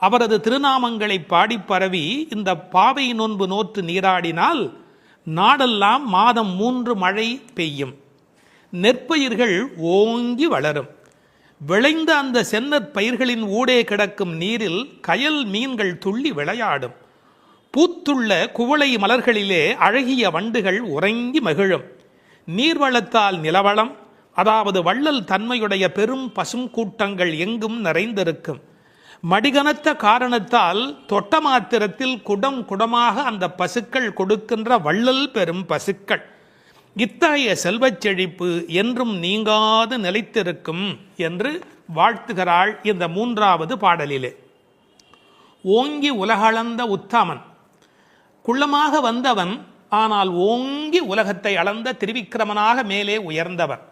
அவரது திருநாமங்களை பாடி பரவி இந்த பாவை நோன்பு நோற்று நீராடினால் நாடெல்லாம் மாதம் 3 மழை பெய்யும், நெற்பயிர்கள் ஓங்கி வளரும். விளைந்த அந்த சென்னற் பயிர்களின் ஊடே கிடக்கும் நீரில் கயல் மீன்கள் துள்ளி விளையாடும். பூத்துள்ள குவளை மலர்களிலே அழகிய வண்டுகள் உறங்கி மகிழும். நீர்வளத்தால் நிலவளம், அதாவது வள்ளல் தன்மையுடைய பெரும் பசும் கூட்டங்கள் எங்கும் நிறைந்திருக்கும். மடிகனத்த காரணத்தால் தொட்ட மாத்திரத்தில் குடம் குடமாக அந்த பசுக்கள் கொடுக்கின்ற வள்ளல் பெரும் பசுக்கள். இத்தகைய செல்வச் செழிப்பு என்றும் நீங்காது நிலைத்திருக்கும் என்று வாழ்த்துகிறாள் இந்த 3வது பாடலிலே. ஓங்கி உலகளந்த உத்தமன். குள்ளமாக வந்தவன், ஆனால் ஓங்கி உலகத்தை அளந்த திரிவிக்கிரமனாக மேலே உயர்ந்தவர்.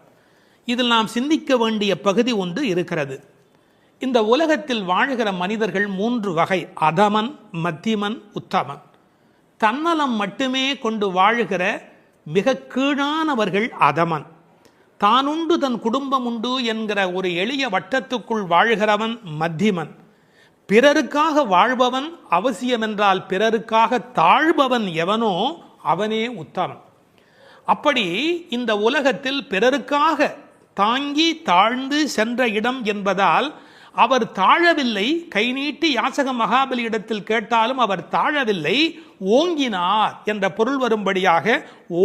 இதில் நாம் சிந்திக்க வேண்டிய பகுதி ஒன்று இருக்கிறது. இந்த உலகத்தில் வாழ்கிற மனிதர்கள் 3 வகை: அதமன், மத்தியமன், உத்தமன். தன்னலம் மட்டுமே கொண்டு வாழ்கிற மிக கீழானவர்கள் அதமன். தானுண்டு தன் குடும்பம் உண்டு என்கிற ஒரு எளிய வட்டத்துக்குள் வாழ்கிறவன் மத்தியமன். பிறருக்காக வாழ்பவன், அவசியமென்றால் பிறருக்காக தாழ்பவன் எவனோ அவனே உத்தமன். அப்படி இந்த உலகத்தில் பிறருக்காக தாங்கி தாழ்ந்து சென்ற இடம் என்பதால் அவர் தாழவில்லை. கை நீட்டி யாசக மகாபலி இடத்தில் கேட்டாலும் அவர் தாழவில்லை, ஓங்கினார் என்ற பொருள் வரும்படியாக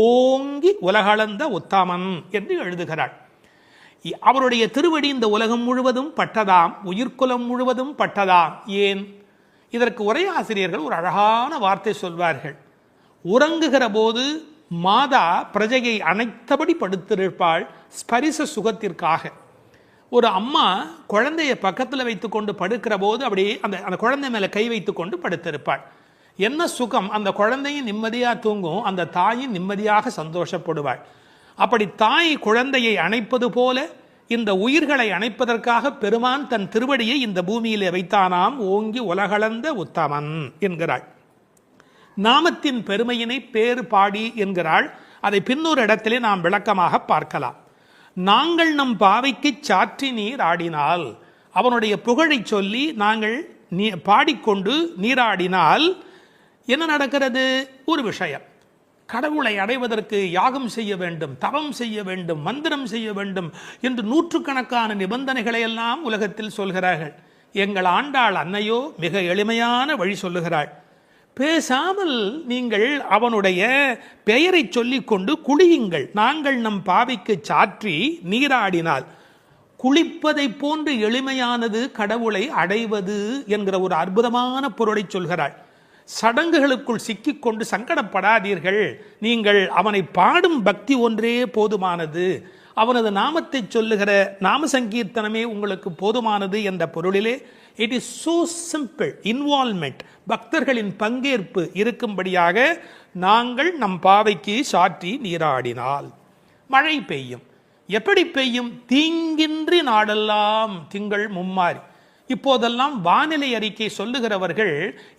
ஓங்கி உலகளந்த உத்தமன் என்று எழுதுகிறார். அவருடைய திருவடி இந்த உலகம் முழுவதும் பட்டதாம், உயிர்குலம் முழுவதும் பட்டதாம். ஏன்? இதற்கு உரையாசிரியர்கள் ஒரு அழகான வார்த்தை சொல்வார்கள். உறங்குகிற போது மாதா பிரஜையை அணைத்தபடி படுத்திருப்பாள் ஸ்பரிச சுகத்திற்காக. ஒரு அம்மா குழந்தைய பக்கத்தில் வைத்துக்கொண்டு படுக்கிற போது அப்படியே அந்த குழந்தை மேலே கை வைத்து கொண்டு படுத்திருப்பாள். என்ன சுகம்! அந்த குழந்தையும் நிம்மதியாக தூங்கும், அந்த தாயும் நிம்மதியாக சந்தோஷப்படுவாள். அப்படி தாய் குழந்தையை அணைப்பது போல இந்த உயிர்களை அணைப்பதற்காக பெருமான் தன் திருவடியை இந்த பூமியிலே வைத்தானாம். ஓங்கி உலகளந்த உத்தமன் என்கிறாள். நாமத்தின் பெருமையினை பேறு பாடி என்கிறாள். அதை பின்னொரு இடத்திலே நாம் விளக்கமாக பார்க்கலாம். நாங்கள் நம் பாவைக்கு சாற்றி நீர் ஆடினால், அவனுடைய புகழை சொல்லி நாங்கள் பாடிக்கொண்டு நீராடினால் என்ன நடக்கிறது? ஒரு விஷயம். கடவுளை அடைவதற்கு யாகம் செய்ய வேண்டும், தவம் செய்ய வேண்டும், மந்திரம் செய்ய வேண்டும் என்று 100கணக்கான நிபந்தனைகளை எல்லாம் உலகத்தில் சொல்கிறார்கள். எங்கள் ஆண்டாள் அன்னையோ மிக எளிமையான வழி சொல்லுகிறாள். பேசாமல் நீங்கள் அவனுடைய பெயரை சொல்லிக்கொண்டு குளியுங்கள். நாங்கள் நம் பாவிக்கு சாற்றி நீராடினால். குளிப்பதை போன்று எளிமையானது கடவுளை அடைவது என்கிற ஒரு அற்புதமான பொருளை சொல்கிறாள். சடங்குகளுக்குள் சிக்கிக்கொண்டு சங்கடப்படாதீர்கள். நீங்கள் அவனை பாடும் பக்தி ஒன்றே போதுமானது, அவனது நாமத்தை சொல்லுகிற நாம சங்கீர்த்தனமே உங்களுக்கு போதுமானது என்ற பொருளிலே it is so simple. Involvement, பக்தர்களின் பங்கேற்பு இருக்கும்படியாக நாங்கள் நம் பாவைக்கு சாற்றி நீராடினால் மழை பெய்யும். எப்படி பெய்யும்? தீங்கின்றி நாடெல்லாம் திங்கள் மும்மாறி. இப்போதெல்லாம் வானிலை அறிக்கை சொல்லுகிறவர்கள்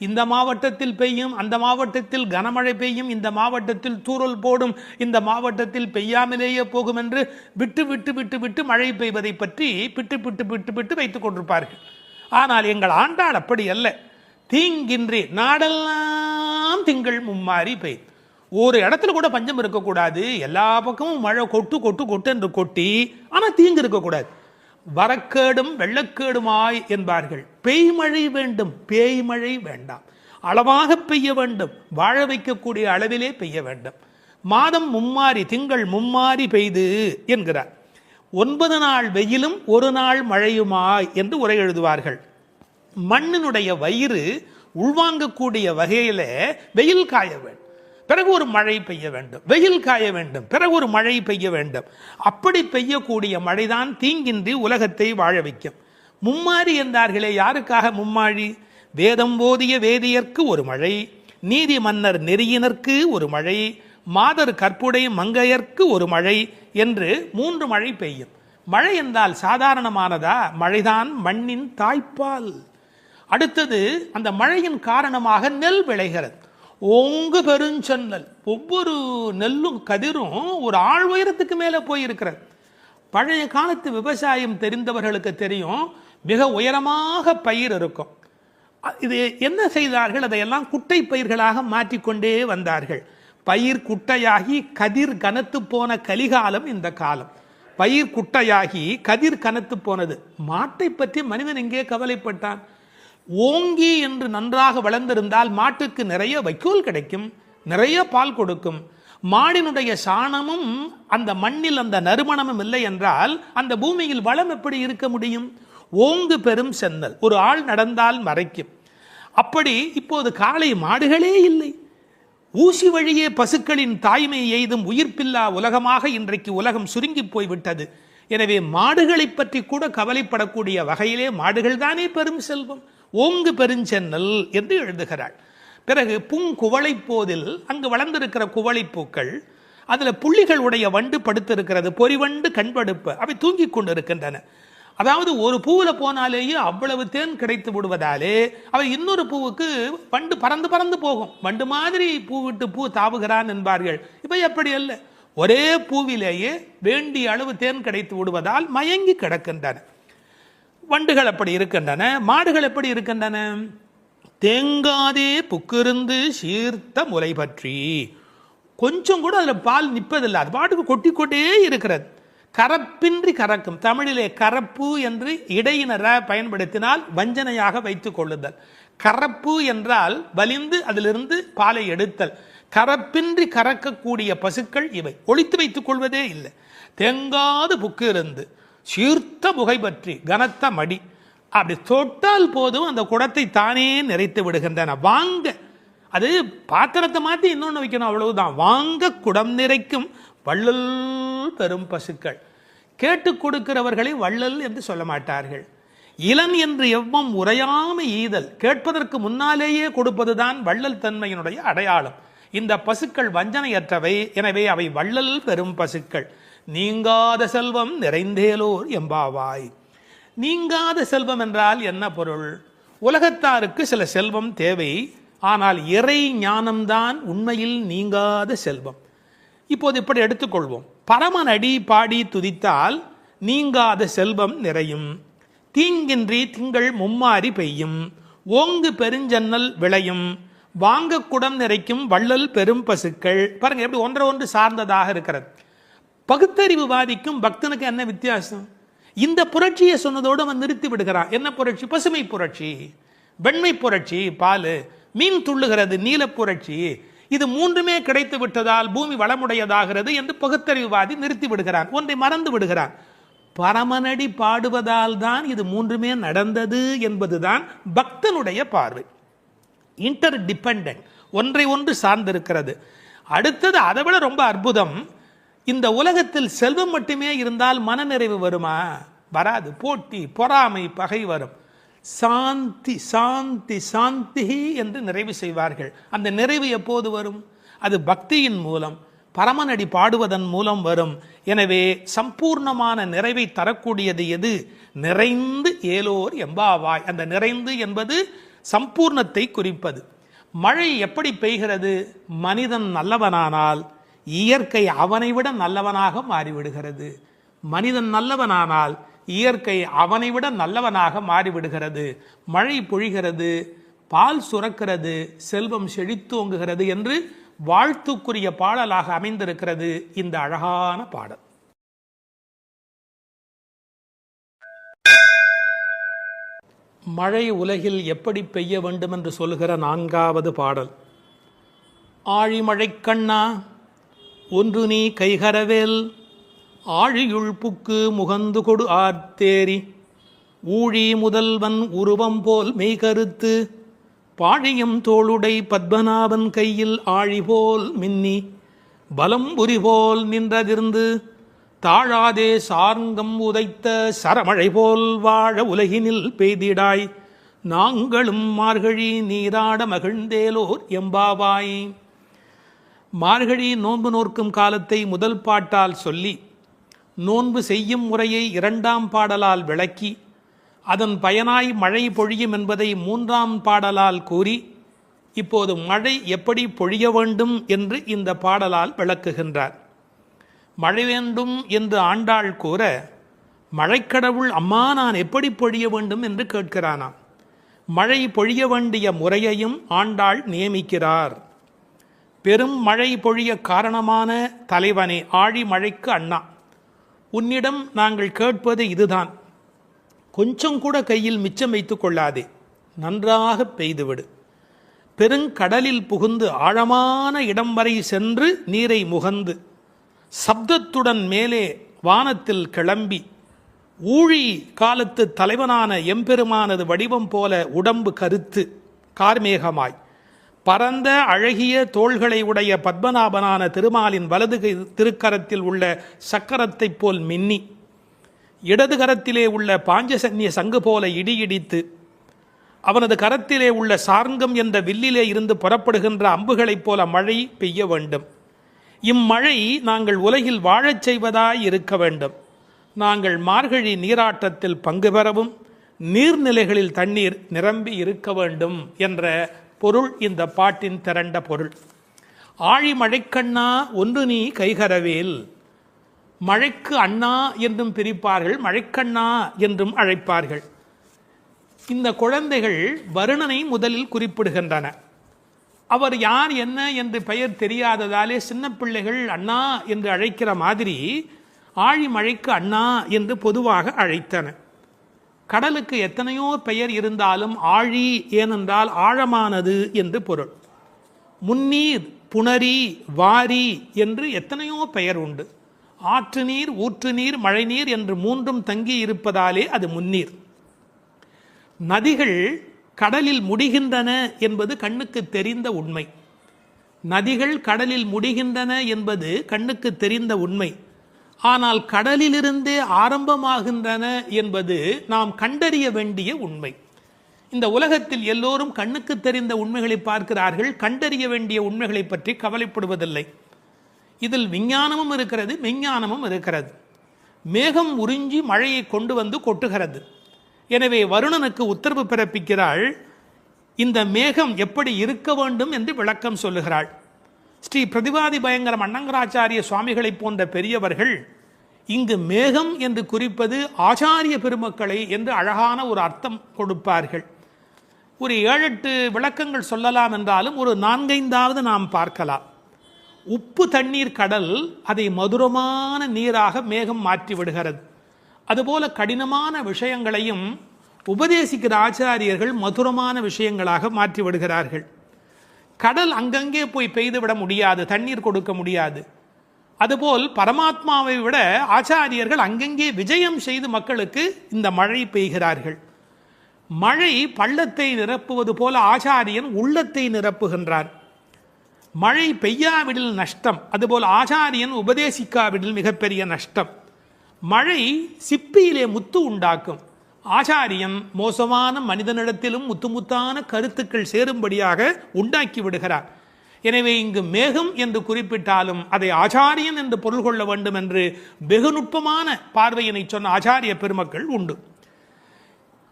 இந்த மாவட்டத்தில் பெய்யும், அந்த மாவட்டத்தில் கனமழை பெய்யும், இந்த மாவட்டத்தில் தூறல் போடும், இந்த மாவட்டத்தில் பெய்யாமலேயே போகும் என்று விட்டு விட்டு விட்டு விட்டு மழை பெய்வதை பற்றி பிட்டு பிட்டு பிட்டு பிட்டு வைத்துக் கொண்டிருப்பார்கள். ஆனால் எங்கள் ஆண்டாள் அப்படி அல்ல. தீங்கின்றி நாடெல்லாம் திங்கள் மும்மாறி பெய்யும். ஒரு இடத்துல கூட பஞ்சம் இருக்கக்கூடாது. எல்லா பக்கமும் மழை கொட்டு கொட்டு கொட்டு என்று கொட்டி, ஆனால் தீங்கு இருக்கக்கூடாது. வரக்கேடும் வெள்ளக்கேடுமாய் என்பார்கள். பெய்மழை வேண்டும், பேய்மழை வேண்டாம். அளவாக பெய்ய வேண்டும், வாழ வைக்கக்கூடிய அளவிலே பெய்ய வேண்டும். மாதம் மும்மாறி, திங்கள் மும்மாறி பெய்து என்கிறார். 9 நாள் வெயிலும் 1 நாள் மழையுமாய் என்று உரை எழுதுவார்கள். மண்ணினுடைய வயிறு உள்வாங்கக்கூடிய வகையில வெயில் காய வேண்டும், பிறகு ஒரு மழை பெய்ய வேண்டும், வெயில் காய வேண்டும், பிறகு ஒரு மழை பெய்ய வேண்டும். அப்படி பெய்யக்கூடிய மழைதான் தீங்கின்றி உலகத்தை வாழ வைக்கும். மும்மாறி என்றார்களே, யாருக்காக மும்மாழி? வேதம் போதிய வேதியர்க்கு ஒரு மழை, நீதி மன்னர் நெறியினர்க்கு ஒரு மழை, மாதர் கற்புடை மங்கையர்க்கு ஒரு மழை என்று 3 மழை பெய்யும். மழை என்றால் சாதாரணமானதா? மழைதான் மண்ணின் தாய்ப்பால். அடுத்தது, அந்த மழையின் காரணமாக நெல் விளைகிறது. ஓங்கு பெருஞ்சென்னல். ஒவ்வொரு நெல்லும் கதிரும் ஒரு ஆள் உயரத்துக்கு மேலே போயிருக்கிறது. பழைய காலத்து விவசாயம் தெரிந்தவர்களுக்கு தெரியும், மிக உயரமாக பயிர் இருக்கும். இது என்ன செய்தார்கள்? அதையெல்லாம் குட்டை பயிர்களாக மாற்றிக்கொண்டே வந்தார்கள். பயிர் குட்டையாகி கதிர் கனத்து போன கலிகாலம் இந்த காலம். பயிர் குட்டையாகி கதிர் கனத்து போனது. மாட்டை பற்றி மனிதன் எங்கே கவலைப்பட்டான்? ஓங்கி என்று நன்றாக வளர்ந்திருந்தால் மாட்டுக்கு நிறைய வைக்கோல் கிடைக்கும், நிறைய பால் கொடுக்கும். மாடினுடைய சாணமும் அந்த மண்ணில் அந்த நறுமணமும் இல்லை என்றால் அந்த பூமியில் வளம் எப்படி இருக்க முடியும்? ஓங்கு பெரும் சென்னல், ஒரு ஆள் நடந்தால் மறைக்கும். அப்படி இப்போது காளை மாடுகளே இல்லை. ஊசி வழியே பசுக்களின் தாய்மை எய்தும் உயிர்ப்பில்லா உலகமாக இன்றைக்கு உலகம் சுருங்கி போய்விட்டது. எனவே மாடுகளை பற்றி கூட கவலைப்படக்கூடிய வகையிலே மாடுகள் தானே பெரும் செல்வம். ஓங்கு பெருஞ்சென்னல் என்று எழுதுகிறாள். பிறகு பூங்குவளை போதில் அங்கு வளர்ந்திருக்கிற குவளைப்பூக்கள், அதில் புள்ளிகள் உடைய வண்டு படுத்திருக்கிறது, பொறிவண்டு கண்படுப்ப, அவை தூங்கி கொண்டு இருக்கின்றன. அதாவது ஒரு பூவில் போனாலேயே அவ்வளவு தேன் கிடைத்து விடுவதாலே அவை இன்னொரு பூவுக்கு வண்டு பறந்து பறந்து போகும். வண்டு மாதிரி பூ விட்டு பூ தாவுகிறான் என்பார்கள். இப்போ எப்படி அல்ல, ஒரே பூவிலேயே வேண்டிய அளவு தேன் கிடைத்து விடுவதால் மயங்கி கிடக்கின்றன. வண்டுகள் அப்படி இருக்கின்றன. மாடுகள் எப்படி இருக்கின்றன? தேங்காதே புக்கிருந்து சீர்த்த முலை பற்றி, கொஞ்சம் கூட அதில் பால் நிற்பதில்லை, அது பாட்டுக்கு கொட்டி கொண்டே இருக்கிறது. கரப்பின்றி கறக்கும். தமிழிலே கரப்பு என்று இடையினர பயன்படுத்தினால் வஞ்சனையாக வைத்துக் கொள்ளுதல். கரப்பு என்றால் வலிந்து அதிலிருந்து பாலை எடுத்தல். கரப்பின்றி கறக்கக்கூடிய பசுக்கள் இவை. ஒழித்து வைத்துக் கொள்வதே இல்லை. தேங்காது புக்கு இருந்து சீர்த்த புகை பற்றி, கனத்த மடி, அப்படி தொட்டால் போதும் அந்த குடத்தை தானே நிறைத்து விடுகின்றன. வாங்க, அது பாத்திரத்தை மாற்றி இன்னொன்று வைக்கணும், அவ்வளவுதான். வாங்க குடம் நிறைக்கும் வள்ளல் பெரும் பசுக்கள். கேட்டு கொடுக்கிறவர்களை வள்ளல் என்று சொல்ல மாட்டார்கள். இளன் என்று எவ்வம் உரையாமை ஈதல், கேட்பதற்கு முன்னாலேயே கொடுப்பதுதான் வள்ளல் தன்மையினுடைய அடையாளம். இந்த பசுக்கள் வஞ்சனையற்றவை, எனவே அவை வள்ளல் பெரும் பசுக்கள். நீங்காத செல்வம் நிறைந்தேலோர் எம்பாவாய். நீங்காத செல்வம் என்றால் என்ன பொருள்? உலகத்தாருக்கு சில செல்வம் தேவை, ஆனால் இறை ஞானம்தான் உண்மையில் நீங்காத செல்வம். இப்போது இப்படி எடுத்துக்கொள்வோம். பரமனடி பாடி துதித்தால் நீங்காத செல்வம் நிறையும். தீங்கின்றி திங்கள் மும்மாறி பெய்யும். ஓங்கு பெருஞ்சன்னல் விளையும். வாங்க குடம் நிறைக்கும் வள்ளல் பெரும் பசுக்கள். பாருங்க எப்படி ஒன்றை ஒன்று சார்ந்ததாக இருக்கிறது. பகுத்தறிவுவாதிக்கும் பக்தனுக்கு என்ன வித்தியாசம்? இந்த புரட்சியை சொன்னதோடு அவன் நிறுத்தி விடுகிறான். என்ன புரட்சி? பசுமை புரட்சி, வெண்மை புரட்சி, பால், மீன் துள்ளுகிறது, நீல புரட்சி. இது மூன்றுமே கிடைத்து விட்டதால் பூமி வளமுடையதாகிறது என்று பகுத்தறிவுவாதி நிறுத்தி விடுகிறான். ஒன்றை மறந்து விடுகிறான். பரமனடி பாடுவதால் தான் இது மூன்றுமே நடந்தது என்பதுதான் பக்தனுடைய பார்வை. இன்டர் டிபெண்டன்ட், ஒன்றை ஒன்று சார்ந்திருக்கிறது. அடுத்தது அதை விட ரொம்ப அற்புதம். இந்த உலகத்தில் செல்வம் மட்டுமே இருந்தால் மனநிறைவு வருமா? வராது. போட்டி, பொறாமை, பகை வரும். சாந்தி சாந்தி சாந்தி என்று நிறைவு செய்வார்கள். அந்த நிறைவு எப்போது வரும்? அது பக்தியின் மூலம், பரமனடி பாடுவதன் மூலம் வரும். எனவே சம்பூர்ணமான நிறைவை தரக்கூடியது எது? நிறைந்து ஏலோர் எம்பாவாய். அந்த நிறைந்து என்பது சம்பூர்ணத்தை குறிப்பது. மழை எப்படி பெய்கிறது? மனிதன் நல்லவனானால் இயற்கை அவனை விட நல்லவனாக மாறிவிடுகிறது. மனிதன் நல்லவனானால் இயற்கை அவனை விட நல்லவனாக மாறிவிடுகிறது. மழை பொழிகிறது, பால் சுரக்கிறது, செல்வம் செழித்தோங்குகிறது என்று வாழ்த்துக்குரிய பாடலாக அமைந்திருக்கிறது இந்த அழகான பாடல். மழை உலகில் எப்படி பெய்ய வேண்டும் என்று சொல்கிற 4வது பாடல். ஆழிமழை கண்ணா ஒன்று நீ கைகரவேல், ஆழியுள் புக்கு முகந்து கொடு ஆர்த்தேரி, ஊழி முதல்வன் உருவம் போல் மெய்கருத்து, பாழியம் தோளுடை பத்மநாபன் கையில் ஆழி போல் மின்னி, பலம் புரி போல் நின்றதிர்ந்து, தாழாதே சார்ங்கம் உதைத்த சரமழை போல் வாழ உலகினில் பெய்திடாய், நாங்களும் மார்கழி நீராட மகிழ்ந்தேலோர் எம்பாவாய். மார்கழி நோன்பு நோர்க்கும் காலத்தை முதல் பாட்டால் சொல்லி, நோன்பு செய்யும் முறையை 2ஆம் பாடலால் விளக்கி, அதன் பயனாய் மழை பொழியும் என்பதை 3ஆம் பாடலால் கூறி, இப்போது மழை எப்படி பொழிய வேண்டும் என்று இந்த பாடலால் விளக்குகின்றார். மழை வேண்டும் என்று ஆண்டாள் கூற, மழைக்கடவுள் அம்மா நான் எப்படி பொழிய வேண்டும் என்று கேட்கிறானாம். மழை பொழிய வேண்டிய முறையையும் ஆண்டாள் நியமிக்கிறார். பெரும் மழை பொழிய காரணமான தலைவனே, ஆழி மழைக்கு அண்ணா, உன்னிடம் நாங்கள் கேட்பது இதுதான். கொஞ்சம் கூட கையில் மிச்சம் வைத்துக் கொள்ளாதே, நன்றாக பெய்துவிடு. பெருங்கடலில் புகுந்து ஆழமான இடம் வரை சென்று நீரை முகந்து, சப்தத்துடன் மேலே வானத்தில் கிளம்பி, ஊழி காலத்து தலைவனான எம்பெருமானது வடிவம் போல உடம்பு கருத்து கார்மேகமாய், பரந்த அழகிய தோள்களை உடைய பத்மநாபனான திருமாலின் வலது திருக்கரத்தில் உள்ள சக்கரத்தைப் போல் மின்னி, இடது கரத்திலே உள்ள பாஞ்சசன்ய சங்கு போல இடியிடித்து, அவனது கரத்திலே உள்ள சார்ங்கம் என்ற வில்லிலே இருந்து புறப்படுகின்ற அம்புகளைப் போல மழை பெய்ய வேண்டும். இம்மழை நாங்கள் உலகில் வாழச் செய்வதாய் இருக்க வேண்டும். நாங்கள் மார்கழி நீராட்டத்தில் பங்கு பெறவும் நீர்நிலைகளில் தண்ணீர் நிரம்பி இருக்க வேண்டும் என்ற பொருள் இந்த பாட்டின் திரண்ட பொருள். ஆழி மழைக்கண்ணா ஒன்று நீ கைகரவேல். மழைக்கு அண்ணா என்றும் பிரிப்பார்கள், மழைக்கண்ணா என்றும் அழைப்பார்கள். இந்த குழந்தைகள் வருணனை முதலில் குறிப்பிடுகின்றன. அவர் யார் என்ன என்று பெயர் தெரியாததாலே சின்ன பிள்ளைகள் அண்ணா என்று அழைக்கிற மாதிரி ஆழி மழைக்கு அண்ணா என்று பொதுவாக அழைத்தன. கடலுக்கு எத்தனையோ பெயர் இருந்தாலும் ஆழி ஏனென்றால் ஆழமானது என்று பொருள். முன்னீர், புணரி, வாரி என்று எத்தனையோ பெயர் உண்டு. ஆற்று நீர், ஊற்று நீர், மழைநீர் என்று மூன்றும் தங்கி இருப்பதாலே அது முன்னீர். நதிகள் கடலில் முடிகின்றன என்பது கண்ணுக்கு தெரிந்த உண்மை. நதிகள் கடலில் முடிகின்றன என்பது கண்ணுக்கு தெரிந்த உண்மை. ஆனால் கடலிலிருந்தே ஆரம்பமாகின்றன என்பது நாம் கண்டறிய வேண்டிய உண்மை. இந்த உலகத்தில் எல்லோரும் கண்ணுக்கு தெரிந்த உண்மைகளை பார்க்கிறார்கள், கண்டறிய வேண்டிய உண்மைகளை பற்றி கவலைப்படுவதில்லை. இதில் விஞ்ஞானமும் இருக்கிறது, மெஞ்ஞானமும் இருக்கிறது. மேகம் உறிஞ்சி மழையை கொண்டு வந்து கொட்டுகிறது. எனவே வருணனுக்கு உத்தரவு பிறப்பிக்கிறாள். இந்த மேகம் எப்படி இருக்க வேண்டும் என்று விளக்கம் சொல்லுகிறாள். ஸ்ரீ பிரதிவாதி பயங்கரம் அண்ணங்கராச்சாரிய சுவாமிகளை போன்ற பெரியவர்கள் இங்கு மேகம் என்று குறிப்பது ஆச்சாரிய பெருமக்களை என்று அழகான ஒரு அர்த்தம் கொடுப்பார்கள். ஒரு 7-8 விளக்கங்கள் சொல்லலாம் என்றாலும் ஒரு 4-5 நாம் பார்க்கலாம். உப்பு தண்ணீர் கடல் அதை மதுரமான நீராக மேகம் மாற்றி விடுகிறது. அதுபோல கடினமான விஷயங்களையும் உபதேசிக்கிற ஆச்சாரியர்கள் மதுரமான விஷயங்களாக மாற்றி விடுகிறார்கள். கடல் அங்கங்கே போய் பெய்துவிட முடியாது, தண்ணீர் கொடுக்க முடியாது. அதுபோல் பரமாத்மாவை விட ஆச்சாரியர்கள் அங்கங்கே விஜயம் செய்து மக்களுக்கு இந்த மழை பெய்கிறார்கள். மழை பள்ளத்தை நிரப்புவது போல ஆச்சாரியன் உள்ளத்தை நிரப்புகின்றார். மழை பெய்யாவிடில் நஷ்டம், அதுபோல் ஆச்சாரியன் உபதேசிக்காவிடில் மிகப்பெரிய நஷ்டம். மழை சிப்பியிலே முத்து உண்டாக்கும். ஆச்சாரியன் மோசமான மனிதனிடத்திலும் முத்துமுத்தான கருத்துக்கள் சேரும்படியாக உண்டாக்கி விடுகிறார். எனவே இங்கு மேகம் என்று குறிப்பிட்டாலும் அதை ஆச்சாரியன் என்று பொருள் கொள்ள வேண்டும் என்று வெகு நுட்பமான பார்வையினை சொன்ன ஆச்சாரிய பெருமக்கள் உண்டு.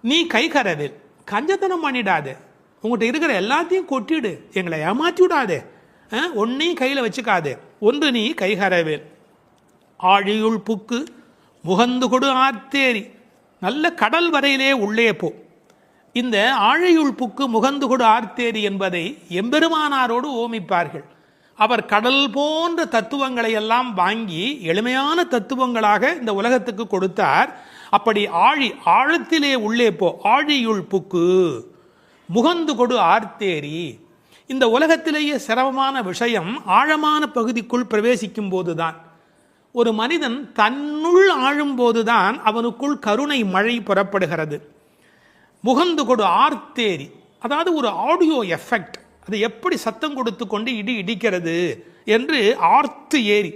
நீ கைகரவேல், கஞ்சத்தனம் பண்ணிடாதே, உங்கள்கிட்ட இருக்கிற எல்லாத்தையும் கொட்டிடு, எங்களை ஏமாற்றி விடாதே, ஒன்னையும் கையில் வச்சுக்காதே. ஒன்று நீ கைகரவேல். ஆழியுள் புக்கு முகந்து கொடு ஆர்த்தேரி. நல்ல கடல் வரையிலே உள்ளே போ. இந்த ஆழியுள் புக்கு முகந்து கொடு ஆர்த்தேரி என்பதை எம்பெருமானாரோடு ஓமிப்பார்கள். அவர் கடல் போன்ற தத்துவங்களை எல்லாம் வாங்கி எளிமையான தத்துவங்களாக இந்த உலகத்துக்கு கொடுத்தார். அப்படி ஆழத்திலே உள்ளே போ. ஆழியுள் புக்கு முகந்து கொடு ஆர்த்தேரி. இந்த உலகத்திலேயே சிரமமான விஷயம் ஆழமான பகுதிக்குள் பிரவேசிக்கும் போதுதான். ஒரு மனிதன் தன்னுள் ஆழும் போதுதான் அவனுக்குள் கருணை மழை புறப்படுகிறது. முகந்து கொடு ஆர்த்தேரி, அதாவது ஒரு ஆடியோ எஃபெக்ட். அது எப்படி சத்தம் கொடுத்து கொண்டு இடிக்கிறது என்று ஆர்த்து ஏரி.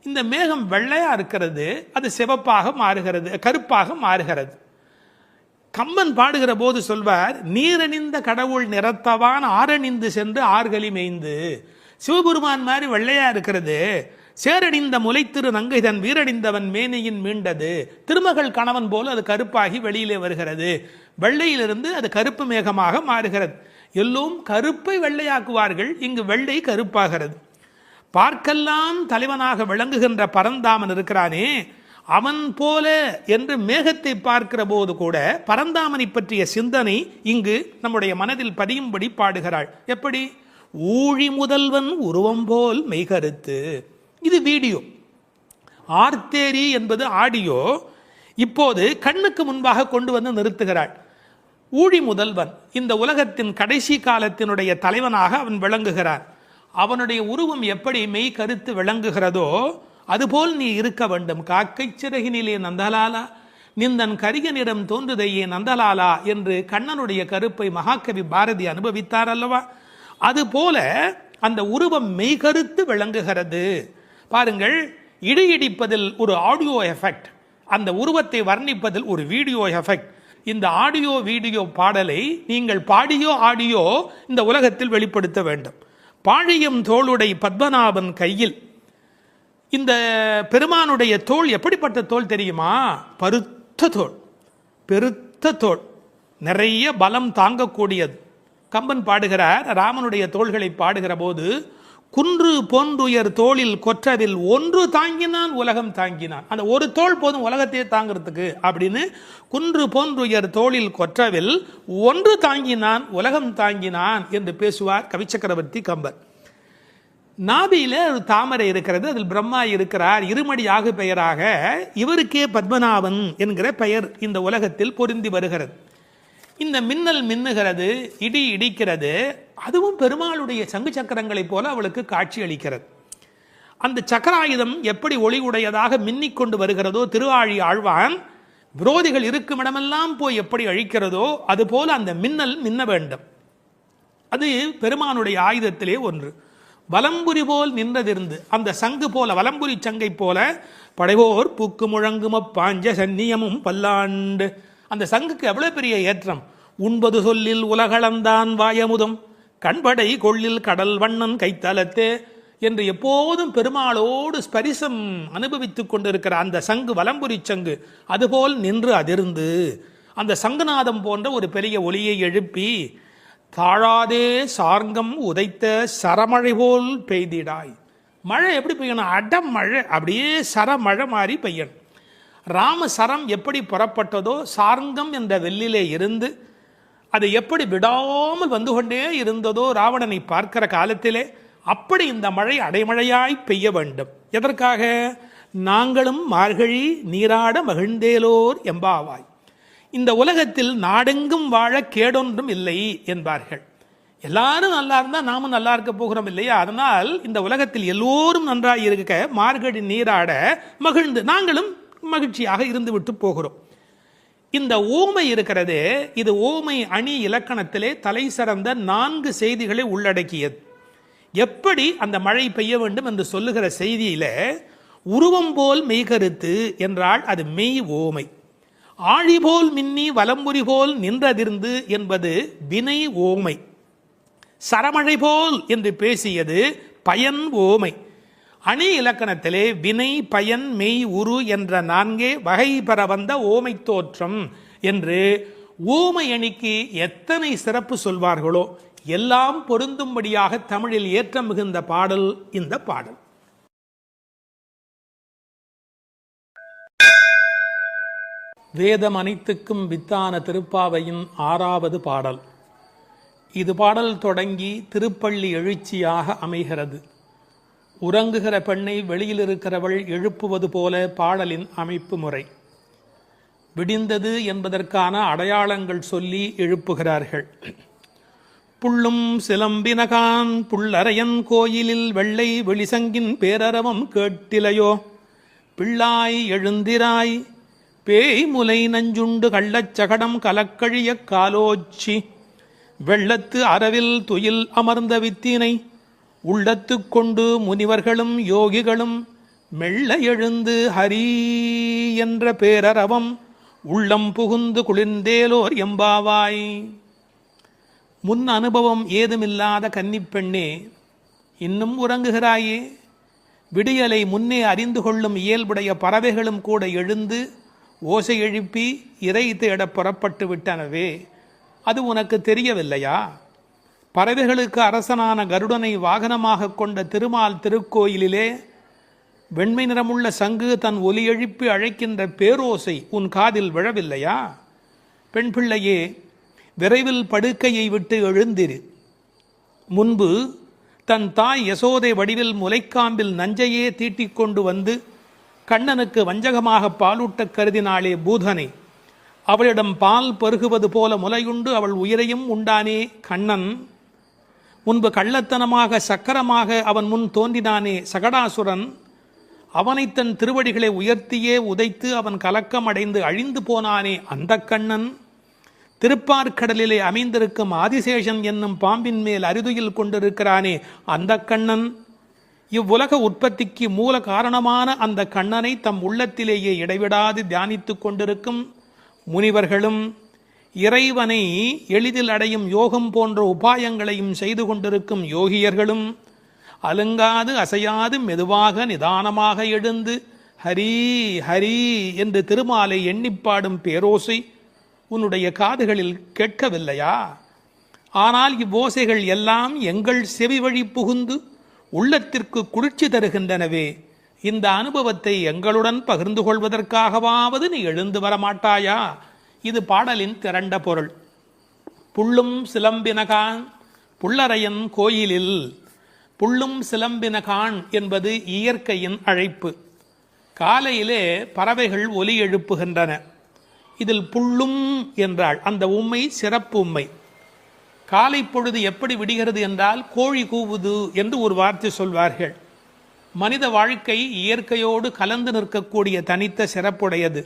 இந்த மேகம் வெள்ளையா இருக்கிறது, அது சிவப்பாக மாறுகிறது, கருப்பாக மாறுகிறது. கம்பன் பாடுகிற போது சொல்வார், நீரணிந்த கடவுள் நிறத்தவான் ஆரணிந்து சென்று ஆர்களி மேய்ந்து. சிவபெருமான் மாதிரி வெள்ளையா இருக்கிறது, சேரடிந்த முலைத்திரு நங்கைதன் வீரடிந்தவன் மேனையின் மீண்டது. திருமகள் கணவன் போல் அது கருப்பாகி வெளியிலே வருகிறது. வெள்ளையிலிருந்து அது கருப்பு மேகமாக மாறுகிறது. எல்லோரும் கருப்பை வெள்ளையாக்குவார்கள், இங்கு வெள்ளை கருப்பாகிறது. பார்க்கெல்லாம் தலைவனாக விளங்குகின்ற பரந்தாமன் இருக்கிறானே, அவன் போல என்று மேகத்தை பார்க்கிற போது கூட பரந்தாமனை பற்றிய சிந்தனை இங்கு நம்முடைய மனதில் பதியும்படி பாடுகிறாள். எப்படி? ஊழி முதல்வன் உருவம் போல் மெய்கருத்து. இது வீடியோ. ஆர்த்தேரி என்பது ஆடியோ. இப்போது கண்ணுக்கு முன்பாக கொண்டு வந்து நிறுத்துகிறாள். ஊழி முதல்வன், இந்த உலகத்தின் கடைசி காலத்தினுடைய தலைவனாக அவன் விளங்குகிறான். அவனுடைய உருவம் எப்படி மெய் கருத்து விளங்குகிறதோ அதுபோல் நீ இருக்க வேண்டும். காக்கை சிறகினிலே நந்தலாலா நிந்தன் கரியனிடம் தோன்றுதையே நந்தலாலா என்று கண்ணனுடைய கருப்பை மகாகவி பாரதி அனுபவித்தார் அல்லவா? அதுபோல அந்த உருவம் மெய்கருத்து விளங்குகிறது. பாருங்கள், இடிப்பதில் ஒரு ஆடியோ எஃபெக்ட், அந்த உருவத்தை வர்ணிப்பதில் ஒரு வீடியோ எஃபெக்ட். இந்த ஆடியோ வீடியோ பாடலை நீங்கள் பாடியோ ஆடியோ இந்த உலகத்தில் வெளிப்படுத்த வேண்டும். பாழியம் தோளுடை பத்மநாபன் கையில். இந்த பெருமானுடைய தோள் எப்படிப்பட்ட தோள் தெரியுமா? பருத்த தோள், பெருத்த தோள், நிறைய பலம் தாங்கக்கூடியது. கம்பன் பாடுகிறார், ராமனுடைய தோள்களை பாடுகிற போது, குன்று போன்றுயர் தோளில் கொற்றதில் ஒன்று தாங்கினான் உலகம் தாங்கினான். அந்த ஒரு தோள் போதும் உலகத்தையே தாங்கிறதுக்கு அப்படின்னு, குன்று போன்றுயர் தோளில் கொற்றவில் ஒன்று தாங்கினான் உலகம் தாங்கினான் என்று பேசுவார் கவிச்சக்கரவர்த்தி கம்பர். நாபியில ஒரு தாமரை இருக்கிறது, அதில் பிரம்மா இருக்கிறார், இருமடி ஆகு பெயராக இவருக்கே பத்மநாபன் என்கிற பெயர் இந்த உலகத்தில் பொருந்தி வருகிறது. இந்த மின்னல் மின்னுகிறது, இடி இடிக்கிறது, அதுவும் பெருமாளுடைய சங்கு சக்கரங்களைப் போல அவளுக்கு காட்சி அளிக்கிறது. அந்த சக்கராயுதம் எப்படி ஒளி உடையதாக மின்னிக்கொண்டு வருகிறதோ, திருவாழி ஆழ்வான் விரோதிகள் இருக்கும் இடமெல்லாம் போய் எப்படி அழிக்கிறதோ அதுபோல அந்த மின்னல் மின்ன வேண்டும். அது பெருமானுடைய ஆயுதத்திலே ஒன்று. வலம்புரி போல் நின்றதிருந்து அந்த சங்கு போல, வலம்புரி சங்கை போல, படைவோர் பூக்கு முழங்கும பாஞ்ச சன்னியமும் பல்லாண்டு. அந்த சங்குக்கு எவ்வளவு பெரிய ஏற்றம்! உண்பது சொல்லில் உலகளந்தான் வாயமுதம், கண்படை கொள்ளில் கடல் வண்ணன் கைத்தலத்தே என்று எப்போதும் பெருமாளோடு ஸ்பரிசம் அனுபவித்துக் கொண்டிருக்கிற அந்த சங்கு, வலம்புரி சங்கு, அதுபோல் நின்று அதிர்ந்து அந்த சங்குநாதம் போன்ற ஒரு பெரிய ஒலியை எழுப்பி, தாழாதே சார்ங்கம் உதைத்த சரமழை போல் பெய்திடாய். மழை எப்படி பெய்யணும்? அடம் மழை, அப்படியே சரமழை மாறி பெய்யணும். ராமசரம் எப்படி புறப்பட்டதோ, சார்ங்கம் என்ற வெள்ளிலே இருந்து அது எப்படி விடாமல் வந்து கொண்டே இருந்ததோ ராவணனை பார்க்கிற காலத்திலே, அப்படி இந்த மழை அடைமழையாய் பெய்ய வேண்டும். எதற்காக? நாங்களும் மார்கழி நீராட மகிழ்ந்தேலோர் எம்பாவாய். இந்த உலகத்தில் நாடெங்கும் வாழ கேடொன்றும் இல்லை என்பார்கள். எல்லாரும் நல்லா இருந்தால் நாமும் நல்லா இருக்க போகிறோம் இல்லையா? அதனால் இந்த உலகத்தில் எல்லோரும் நன்றாக இருக்க மார்கழி நீராட மகிழ்ந்து நாங்களும் மகிழ்ச்சியாக இருந்து விட்டு போகிறோம். இந்த ஓமை இருக்கிறது, இது ஓமை அணி இலக்கணத்திலே தலை சிறந்த 4 செய்திகளை உள்ளடக்கியது. எப்படி அந்த மழை பெய்ய வேண்டும் என்று சொல்லுகிற செய்தியில, உருவம் போல் மெய்கருத்து என்றால் அது மெய் ஓமை. ஆழி போல் மின்னி வலம்புரி போல் நின்றதிர்ந்து என்பது வினை ஓமை. சரமழை போல் என்று பேசியது பயன் ஓமை. அணி இலக்கணத்திலே வினை, பயன், மெய், உரு என்ற 4 வகை பெற வந்த ஓமை தோற்றம் என்று ஓமை அணிக்கு எத்தனை சிறப்பு சொல்வார்களோ எல்லாம் பொருந்தும்படியாக தமிழில் ஏற்றம் மிகுந்த பாடல் இந்த பாடல். வேதம் அனைத்துக்கும் வித்தான திருப்பாவையின் 6வது பாடல். இது பாடல் தொடங்கி திருப்பள்ளி எழுச்சியாக அமைகிறது. உறங்குகிற பெண்ணை வெளியில் இருக்கிறவள் எழுப்புவது போல பாடலின் அமைப்பு முறை. விடிந்தது என்பதற்கான அடையாளங்கள் சொல்லி எழுப்புகிறார்கள். புள்ளும் சிலம்பினகான் புள்ளரையன் கோயிலில் வெள்ளை வெளிசங்கின் பேரரவம் கேட்டிலையோ, பிள்ளாய் எழுந்திராய் பேய் முலை நஞ்சுண்டு கள்ளச்சகடம் கலக்கழிய காலோச்சி, வெள்ளத்து அரவில் துயில் அமர்ந்த வித்தினை உள்ளத்து கொண்டு முனிவர்களும் யோகிகளும் மெல்ல எழுந்து ஹரி என்ற பேரரவம் உள்ளம் புகுந்து குளிர்ந்தேலோர் எம்பாவாய். முன் அனுபவம் ஏதுமில்லாத கன்னிப்பெண்ணே, இன்னும் உறங்குகிறாயே? விடியலை முன்னே அறிந்து கொள்ளும் இயல்புடைய பறவைகளும் கூட எழுந்து ஓசை எழுப்பி இறை தேட புறப்பட்டு விட்டனவே, அது உனக்கு தெரியவில்லையா? பறவைகளுக்கு அரசனான கருடனை வாகனமாக கொண்ட திருமால் திருக்கோயிலிலே வெண்மை நிறமுள்ள சங்கு தன் ஒலி எழுப்பி அழைக்கின்ற பேரோசை உன் காதில் விழவில்லையா? பெண் பிள்ளையே, விரைவில் படுக்கையை விட்டு எழுந்திரு. முன்பு தன் தாய் யசோதை வடிவில் முலைக்காம்பில் நஞ்சையே தீட்டிக் கொண்டு வந்து கண்ணனுக்கு வஞ்சகமாக பாலூட்ட கருதினாளே பூதனை. அவளிடம் பால் பருகுவது போல முலையுண்டு அவள் உயிரையும் உண்டானே கண்ணன். முன்பு கள்ளத்தனமாக சக்கரமாக அவன் முன் தோன்றினானே சகடாசுரன். அவனை தன் திருவடிகளை உயர்த்தியே உதைத்து அவன் கலக்கம் அடைந்து அழிந்து போனானே அந்த கண்ணன். திருப்பார்கடலிலே அமைந்திருக்கும் ஆதிசேஷன் என்னும் பாம்பின் மேல் அரிதுயில் கொண்டிருக்கிறானே அந்த கண்ணன். இவ்வுலக உற்பத்திக்கு மூல காரணமான அந்த கண்ணனை தம் உள்ளத்திலேயே இடைவிடாது தியானித்து கொண்டிருக்கும் முனிவர்களும் இறைவனை எளிதில் அடையும் யோகம் போன்ற உபாயங்களையும் செய்து கொண்டிருக்கும் யோகியர்களும் அலுங்காது அசையாது மெதுவாக நிதானமாக எழுந்து ஹரி ஹரி என்று திருமாலை எண்ணிப்பாடும் பேரோசை உன்னுடைய காதுகளில் கேட்கவில்லையா? ஆனால் இவ்வோசைகள் எல்லாம் எங்கள் செவி வழி புகுந்து உள்ளத்திற்கு குளிர்ச்சி தருகின்றனவே. இந்த அனுபவத்தை எங்களுடன் பகிர்ந்து கொள்வதற்காகவாவது நீ எழுந்து வரமாட்டாயா? இது பாடலின் திரண்ட பொருள். புள்ளும் சிலம்பினகான் புள்ளரையன் கோயிலில். புள்ளும் சிலம்பினகான் என்பது இயற்கையின் அழைப்பு. காலையிலே பறவைகள் ஒலி எழுப்புகின்றன. இதில் புள்ளும் என்றால் அந்த உண்மை சிறப்பு உண்மை. காலை பொழுது எப்படி விடுகிறது என்றால் கோழி கூவுது என்று ஒரு வார்த்தை சொல்வார்கள். மனித வாழ்க்கை இயற்கையோடு கலந்து நிற்கக்கூடிய தனித்த சிறப்புடையது.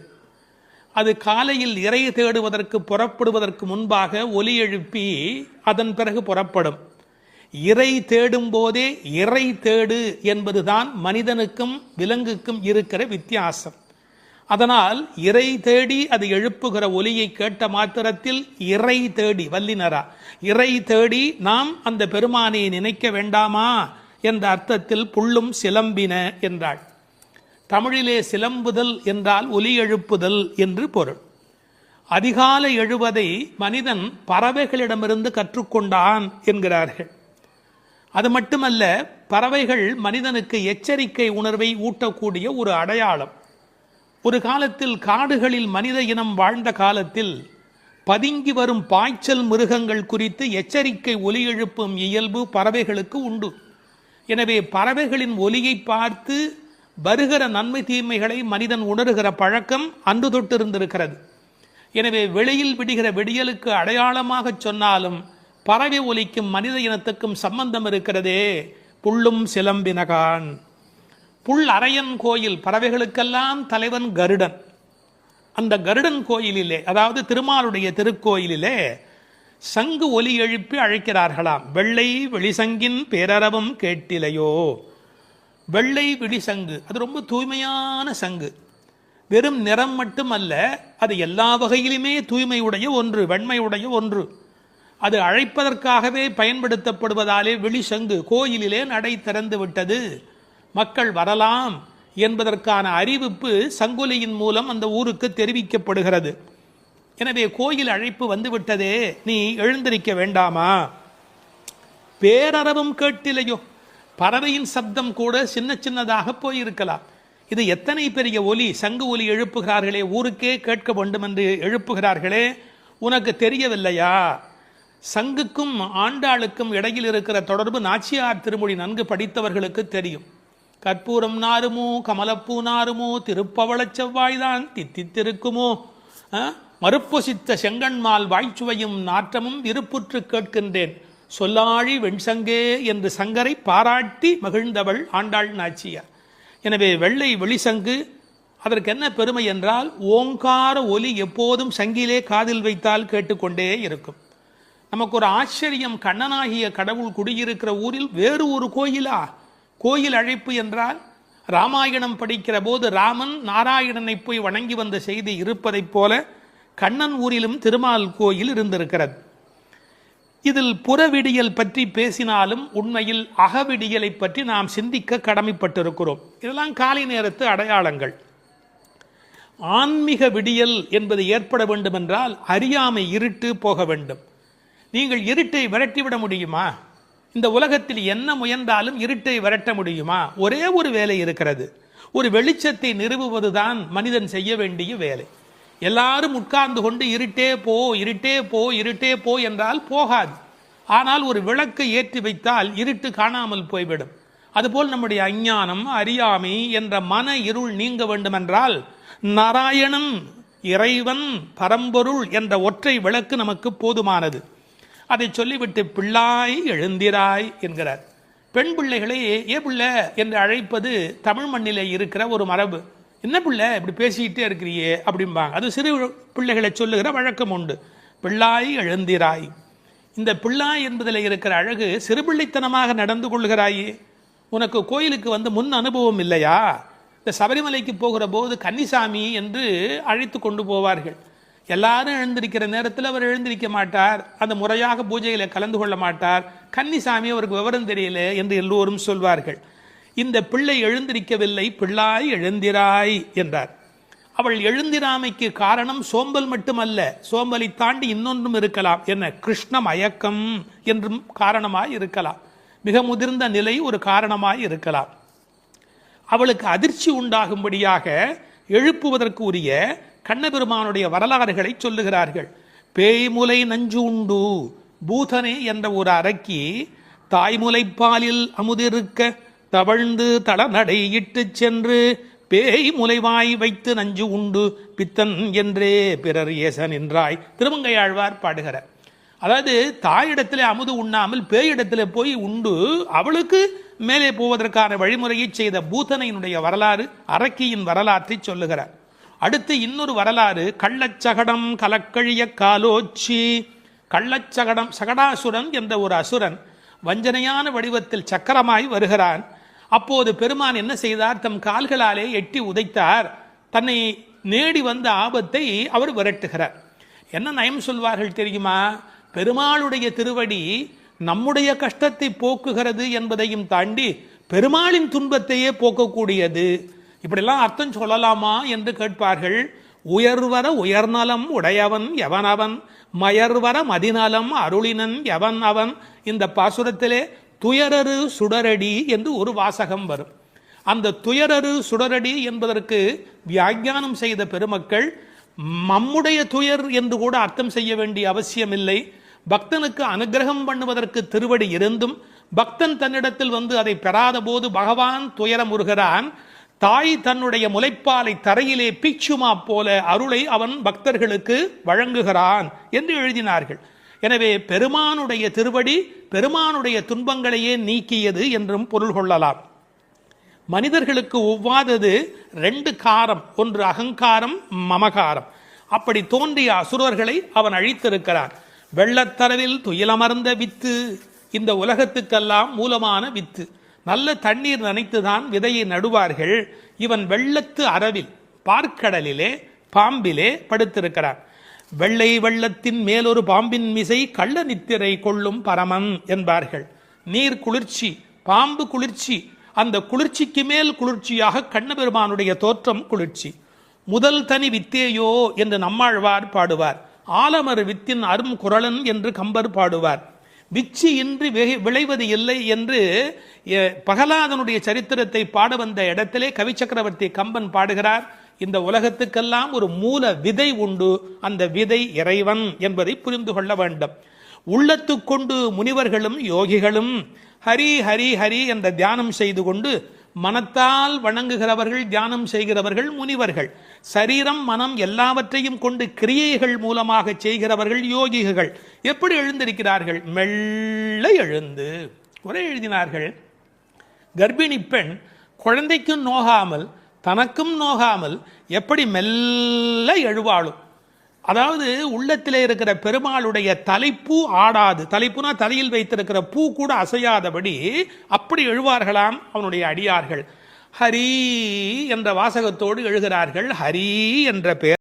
அது காலையில் இறை தேடுவதற்கு புறப்படுவதற்கு முன்பாக ஒலி எழுப்பி அதன் பிறகு புறப்படும். இறை தேடும் போதே இறை தேடு என்பதுதான் மனிதனுக்கும் விலங்குக்கும் இருக்கிற வித்தியாசம். அதனால் இறை தேடி அது எழுப்புகிற ஒலியை கேட்ட மாத்திரத்தில் இறை தேடி வல்லினரா இறை தேடி நாம் அந்த பெருமானை நினைக்க வேண்டாமா என்ற அர்த்தத்தில் புள்ளும் சிலம்பின என்றாள். தமிழிலே சிலம்புதல் என்றால் ஒலி எழுப்புதல் என்று பொருள். அதிகாலை எழுவதை மனிதன் பறவைகளிடமிருந்து கற்றுக்கொண்டான் என்கிறார்கள். அது மட்டுமல்ல, பறவைகள் மனிதனுக்கு எச்சரிக்கை உணர்வை ஊட்டக்கூடிய ஒரு அடையாளம். ஒரு காலத்தில் காடுகளில் மனித இனம் வாழ்ந்த காலத்தில் பதுங்கி வரும் பாய்ச்சல் மிருகங்கள் குறித்து எச்சரிக்கை ஒலி எழுப்பும் இயல்பு பறவைகளுக்கு உண்டு. எனவே பறவைகளின் ஒலியை பார்த்து வருகிற நன்மை தீமைகளை மனிதன் உணர்கிற பழக்கம் அன்று தொட்டிருந்திருக்கிறது. எனவே வெளியில் விடுகிற விடியலுக்கு அடையாளமாக சொன்னாலும் பறவை ஒலிக்கும் மனித இனத்துக்கும் சம்பந்தம் இருக்கிறதே. புள்ளும் சிலம்பினகான். புல் அரையன் கோயில், பறவைகளுக்கெல்லாம் தலைவன் கருடன். அந்த கருடன் கோயிலிலே, அதாவது திருமாலுடைய திருக்கோயிலிலே சங்கு ஒலி எழுப்பி அழைக்கிறார்களாம். வெள்ளை வெளிசங்கின் பேரறவும் கேட்டிலையோ. வெள்ளை விழிசங்கு அது ரொம்ப தூய்மையான சங்கு. வெறும் நிறம் மட்டுமல்ல, அது எல்லா வகையிலுமே தூய்மையுடைய ஒன்று, வெண்மையுடைய ஒன்று. அது அழைப்பதற்காகவே பயன்படுத்தப்படுவதாலே விழிசங்கு கோயிலிலே நடை திறந்து விட்டது, மக்கள் வரலாம் என்பதற்கான அறிவிப்பு சங்கொலியின் மூலம் அந்த ஊருக்கு தெரிவிக்கப்படுகிறது. எனவே கோயில் அழைப்பு வந்துவிட்டதே, நீ எழுந்திருக்க வேண்டாமா? பேரறவும் கேட்டிலையோ. பறவையின் சப்தம் கூட சின்ன சின்னதாக போயிருக்கலாம். இது எத்தனை பெரிய ஒலி, சங்கு ஒலி எழுப்புகிறார்களே, ஊருக்கே கேட்க வேண்டும் என்று எழுப்புகிறார்களே, உனக்கு தெரியவில்லையா? சங்குக்கும் ஆண்டாளுக்கும் இடையில் இருக்கிற தொடர்பு நாச்சியார் திருமொழி நன்கு படித்தவர்களுக்கு தெரியும். கற்பூரம் நாருமோ கமலப்பூ நாருமோ திருப்பவளச் செவ்வாய்தான் தித்தித்திருக்குமோ, மறுப்பொசித்த செங்கண்மால் வாய்ச்சுவையும் நாற்றமும் விருப்புற்று கேட்கின்றேன் சொல்லாழி வெண்சங்கே என்று சங்கரை பாராட்டி மகிழ்ந்தவள் ஆண்டாள் நாச்சியார். எனவே வெள்ளை வெளிசங்கு அதற்கு என்ன பெருமை என்றால், ஓங்கார ஒலி எப்போதும் சங்கிலே காதில் வைத்தால் கேட்டுக்கொண்டே இருக்கும். நமக்கு ஒரு ஆச்சரியம், கண்ணனாகிய கடவுள் குடியிருக்கிற ஊரில் வேறு ஒரு கோயிலா? கோயில் அழைப்பு என்றால் ராமாயணம் படிக்கிற போது ராமன் நாராயணனை போய் வணங்கி வந்த செய்தி இருப்பதைப் போல கண்ணன் ஊரிலும் திருமால் கோயில் இருந்திருக்கிறது. இதில் புறவிடியல் பற்றி பேசினாலும் உண்மையில் அகவிடியலை பற்றி நாம் சிந்திக்க கடமைப்பட்டிருக்கிறோம். இதெல்லாம் காலை நேரத்து அடையாளங்கள். ஆன்மீக விடியல் என்பது ஏற்பட வேண்டும் என்றால் அறியாமை இருட்டு போக வேண்டும். நீங்கள் இருட்டை விரட்டிவிட முடியுமா? இந்த உலகத்தில் என்ன முயன்றாலும் இருட்டை விரட்ட முடியுமா? ஒரே ஒரு வேலை இருக்கிறது, ஒரு வெளிச்சத்தை நிறுவுவதுதான் மனிதன் செய்ய வேண்டிய வேலை. எல்லாரும் உட்கார்ந்து கொண்டு இருட்டே போ இருட்டே போ இருட்டே போ என்றால் போகாது. ஆனால் ஒரு விளக்கை ஏற்றி வைத்தால் இருட்டு காணாமல் போய்விடும். அதுபோல் நம்முடைய அஞ்ஞானம், அறியாமை என்ற மன இருள் நீங்க வேண்டுமென்றால் நாராயணன், இறைவன், பரம்பொருள் என்ற ஒற்றை விளக்கு நமக்கு போதுமானது. அதை சொல்லிவிட்டு பிள்ளாய் எழுந்திராய் என்கிறார். பெண் பிள்ளைகளை ஏ பிள்ளை என்று அழைப்பது தமிழ் மண்ணிலே இருக்கிற ஒரு மரபு. என்ன பிள்ளை இப்படி பேசிக்கிட்டே இருக்கிறியே அப்படிம்பாங்க. அது சிறு பிள்ளைகளை சொல்லுகிற வழக்கம் உண்டு. பிள்ளாய் எழுந்திராய். இந்த பிள்ளாய் என்பதில் இருக்கிற அழகு, சிறுபிள்ளைத்தனமாக நடந்து கொள்கிறாயே. உனக்கு கோயிலுக்கு வந்து முன் அனுபவம் இல்லையா? இந்த சபரிமலைக்கு போகிற போது கன்னிசாமி என்று அழைத்து கொண்டு போவார்கள். எல்லாரும் எழுந்திருக்கிற நேரத்தில் அவர் எழுந்திருக்க மாட்டார், அந்த முறையாக பூஜையில் கலந்து கொள்ள மாட்டார். கன்னிசாமி அவருக்கு விவரம் தெரியல என்று எல்லோரும் சொல்வார்கள். இந்த பிள்ளை எழுந்திருக்கவில்லை, பிள்ளாய் எழுந்திராய் என்றார். அவள் எழுந்திராமைக்கு காரணம் சோம்பல் மட்டுமல்ல, சோம்பலை தாண்டி இன்னொன்றும் இருக்கலாம். என்ன? கிருஷ்ண மயக்கம் என்றும் காரணமாய் இருக்கலாம். மிக முதிர்ந்த நிலை ஒரு காரணமாய் இருக்கலாம். அவளுக்கு அதிர்ச்சி உண்டாகும்படியாக எழுப்புவதற்கு உரிய கண்ணபெருமானுடைய வரலாறுகளை சொல்லுகிறார்கள். பேய்முலை நஞ்சு உண்டு பூதனே என்ற ஒரு அரக்கி தாய்முலைப்பாலில் அமுதிருக்க தவழ்ந்து தளநடை இட்டு சென்று பேய் முலைவாய் வைத்து நஞ்சு உண்டு பித்தன் என்றே பிறர் ஏச நின்றாய் திருமங்கையாழ்வார் பாடுகிறார். அதாவது தாயிடத்திலே அமுது உண்ணாமல் பேயிடத்திலே போய் உண்டு அவளுக்கு மேலே போவதற்கான வழிமுறையை செய்த பூதனையினுடைய வரலாறு, அரக்கியின் வரலாற்றை சொல்லுகிறார். அடுத்து இன்னொரு வரலாறு, கள்ளச்சகடம் கலக்கழிய காலோச்சி. கள்ளச்சகடம், சகடாசுரன் என்ற ஒரு அசுரன் வஞ்சனையான வடிவத்தில் சக்கரமாய் வருகிறான். அப்போது பெருமான் என்ன செய்தார்? தம் கால்களாலே எட்டி உதைத்தார். தன்னை நேடி வந்த ஆபத்தை அவர் விரட்டுகிறார். என்ன நயம் சொல்வார்கள் தெரியுமா? பெருமாளுடைய திருவடி நம்முடைய கஷ்டத்தை போக்குகிறது என்பதையும் தாண்டி பெருமாளின் துன்பத்தையே போக்கக்கூடியது. இப்படிலாம் அர்த்தம் சொல்லலாமா என்று கேட்பார்கள். உயர்வர உயர்நலம் உடையவன் எவனவன், மயர்வர மதிநலம் அருளினன் எவன் அவன். இந்த பாசுரத்திலே துயரரு சுடரடி என்று ஒரு வாசகம் வரும். அந்த துயரரு சுடரடி என்பதற்கு வியாக்கியானம் செய்த பெருமக்கள் நம்முடைய துயர் என்று கூட அர்த்தம் செய்ய வேண்டிய அவசியமில்லை. பக்தனுக்கு அனுகிரகம் பண்ணுவதற்கு திருவடி இருந்தும் பக்தன் தன்னிடத்தில் வந்து அதை பெறாத போது பகவான் துயரமுறுகிறான். தாய் தன்னுடைய முலைப்பாலை தரையிலே பீச்சுமா போல அருளை அவன் பக்தர்களுக்கு வழங்குகிறான் என்று எழுதினார்கள். எனவே பெருமானுடைய திருவடி பெருமானுடைய துன்பங்களையே நீக்கியது என்றும் பொருள் கொள்ளலாம். மனிதர்களுக்கு ஒவ்வாதது ரெண்டு காரம், ஒன்று அகங்காரம், மமகாரம். அப்படி தோன்றிய அசுரர்களை அவன் அழித்திருக்கிறான். வெள்ளத்தரவில் துயிலமர்ந்த வித்து, இந்த உலகத்துக்கெல்லாம் மூலமான வித்து. நல்ல தண்ணீர் நனைத்துதான் விதையை நடுவார்கள். இவன் வெள்ளத்து அரவில் பார்க்கடலிலே பாம்பிலே படுத்திருக்கிறான். வெள்ளை வெள்ளத்தின் மேலொரு பாம்பின் மிசை கள்ள நித்திரை கொள்ளும் பரமன் என்பார்கள். நீர் குளிர்ச்சி, பாம்பு குளிர்ச்சி, அந்த குளிர்ச்சிக்கு மேல் குளிர்ச்சியாக கண்ணபெருமானுடைய தோற்றம் குளிர்ச்சி. முதல் தனி வித்தேயோ என்று நம்மாழ்வார் பாடுவார். ஆலமர் வித்தின் அரும் குரலன் என்று கம்பர் பாடுவார். விச்சி இன்றி விளைவது இல்லை என்று பகலாதனுடைய சரித்திரத்தை பாட வந்த இடத்திலே கவி சக்கரவர்த்தி கம்பன் பாடுகிறார். இந்த உலகத்துக்கெல்லாம் ஒரு மூல விதை உண்டு, அந்த விதை இறைவன் என்பதை புரிந்து கொள்ள வேண்டும். உள்ளத்து கொண்டு முனிவர்களும் யோகிகளும் ஹரி ஹரி ஹரி என்ற தியானம் செய்து கொண்டு மனத்தால் வணங்குகிறவர்கள், தியானம் செய்கிறவர்கள் முனிவர்கள். சரீரம் மனம் எல்லாவற்றையும் கொண்டு கிரியைகள் மூலமாக செய்கிறவர்கள் யோகிகள். எப்படி எழுந்திருக்கிறார்கள்? மெல்ல எழுந்து. ஒரே எழுதினார்கள், கர்ப்பிணி பெண் குழந்தைக்கும் நோகாமல் தனக்கும் நோகாமல் எப்படி மெல்ல எழுவாளும். அதாவது உள்ளத்திலே இருக்கிற பெருமாளுடைய தலைப்பூ ஆடாது, தலைப்புனா தலையில் வைத்திருக்கிற பூ கூட அசையாதபடி அப்படி எழுவார்களாம் அவனுடைய அடியார்கள். ஹரி என்ற வாசகத்தோடு எழுகிறார்கள். ஹரி என்ற பெயர்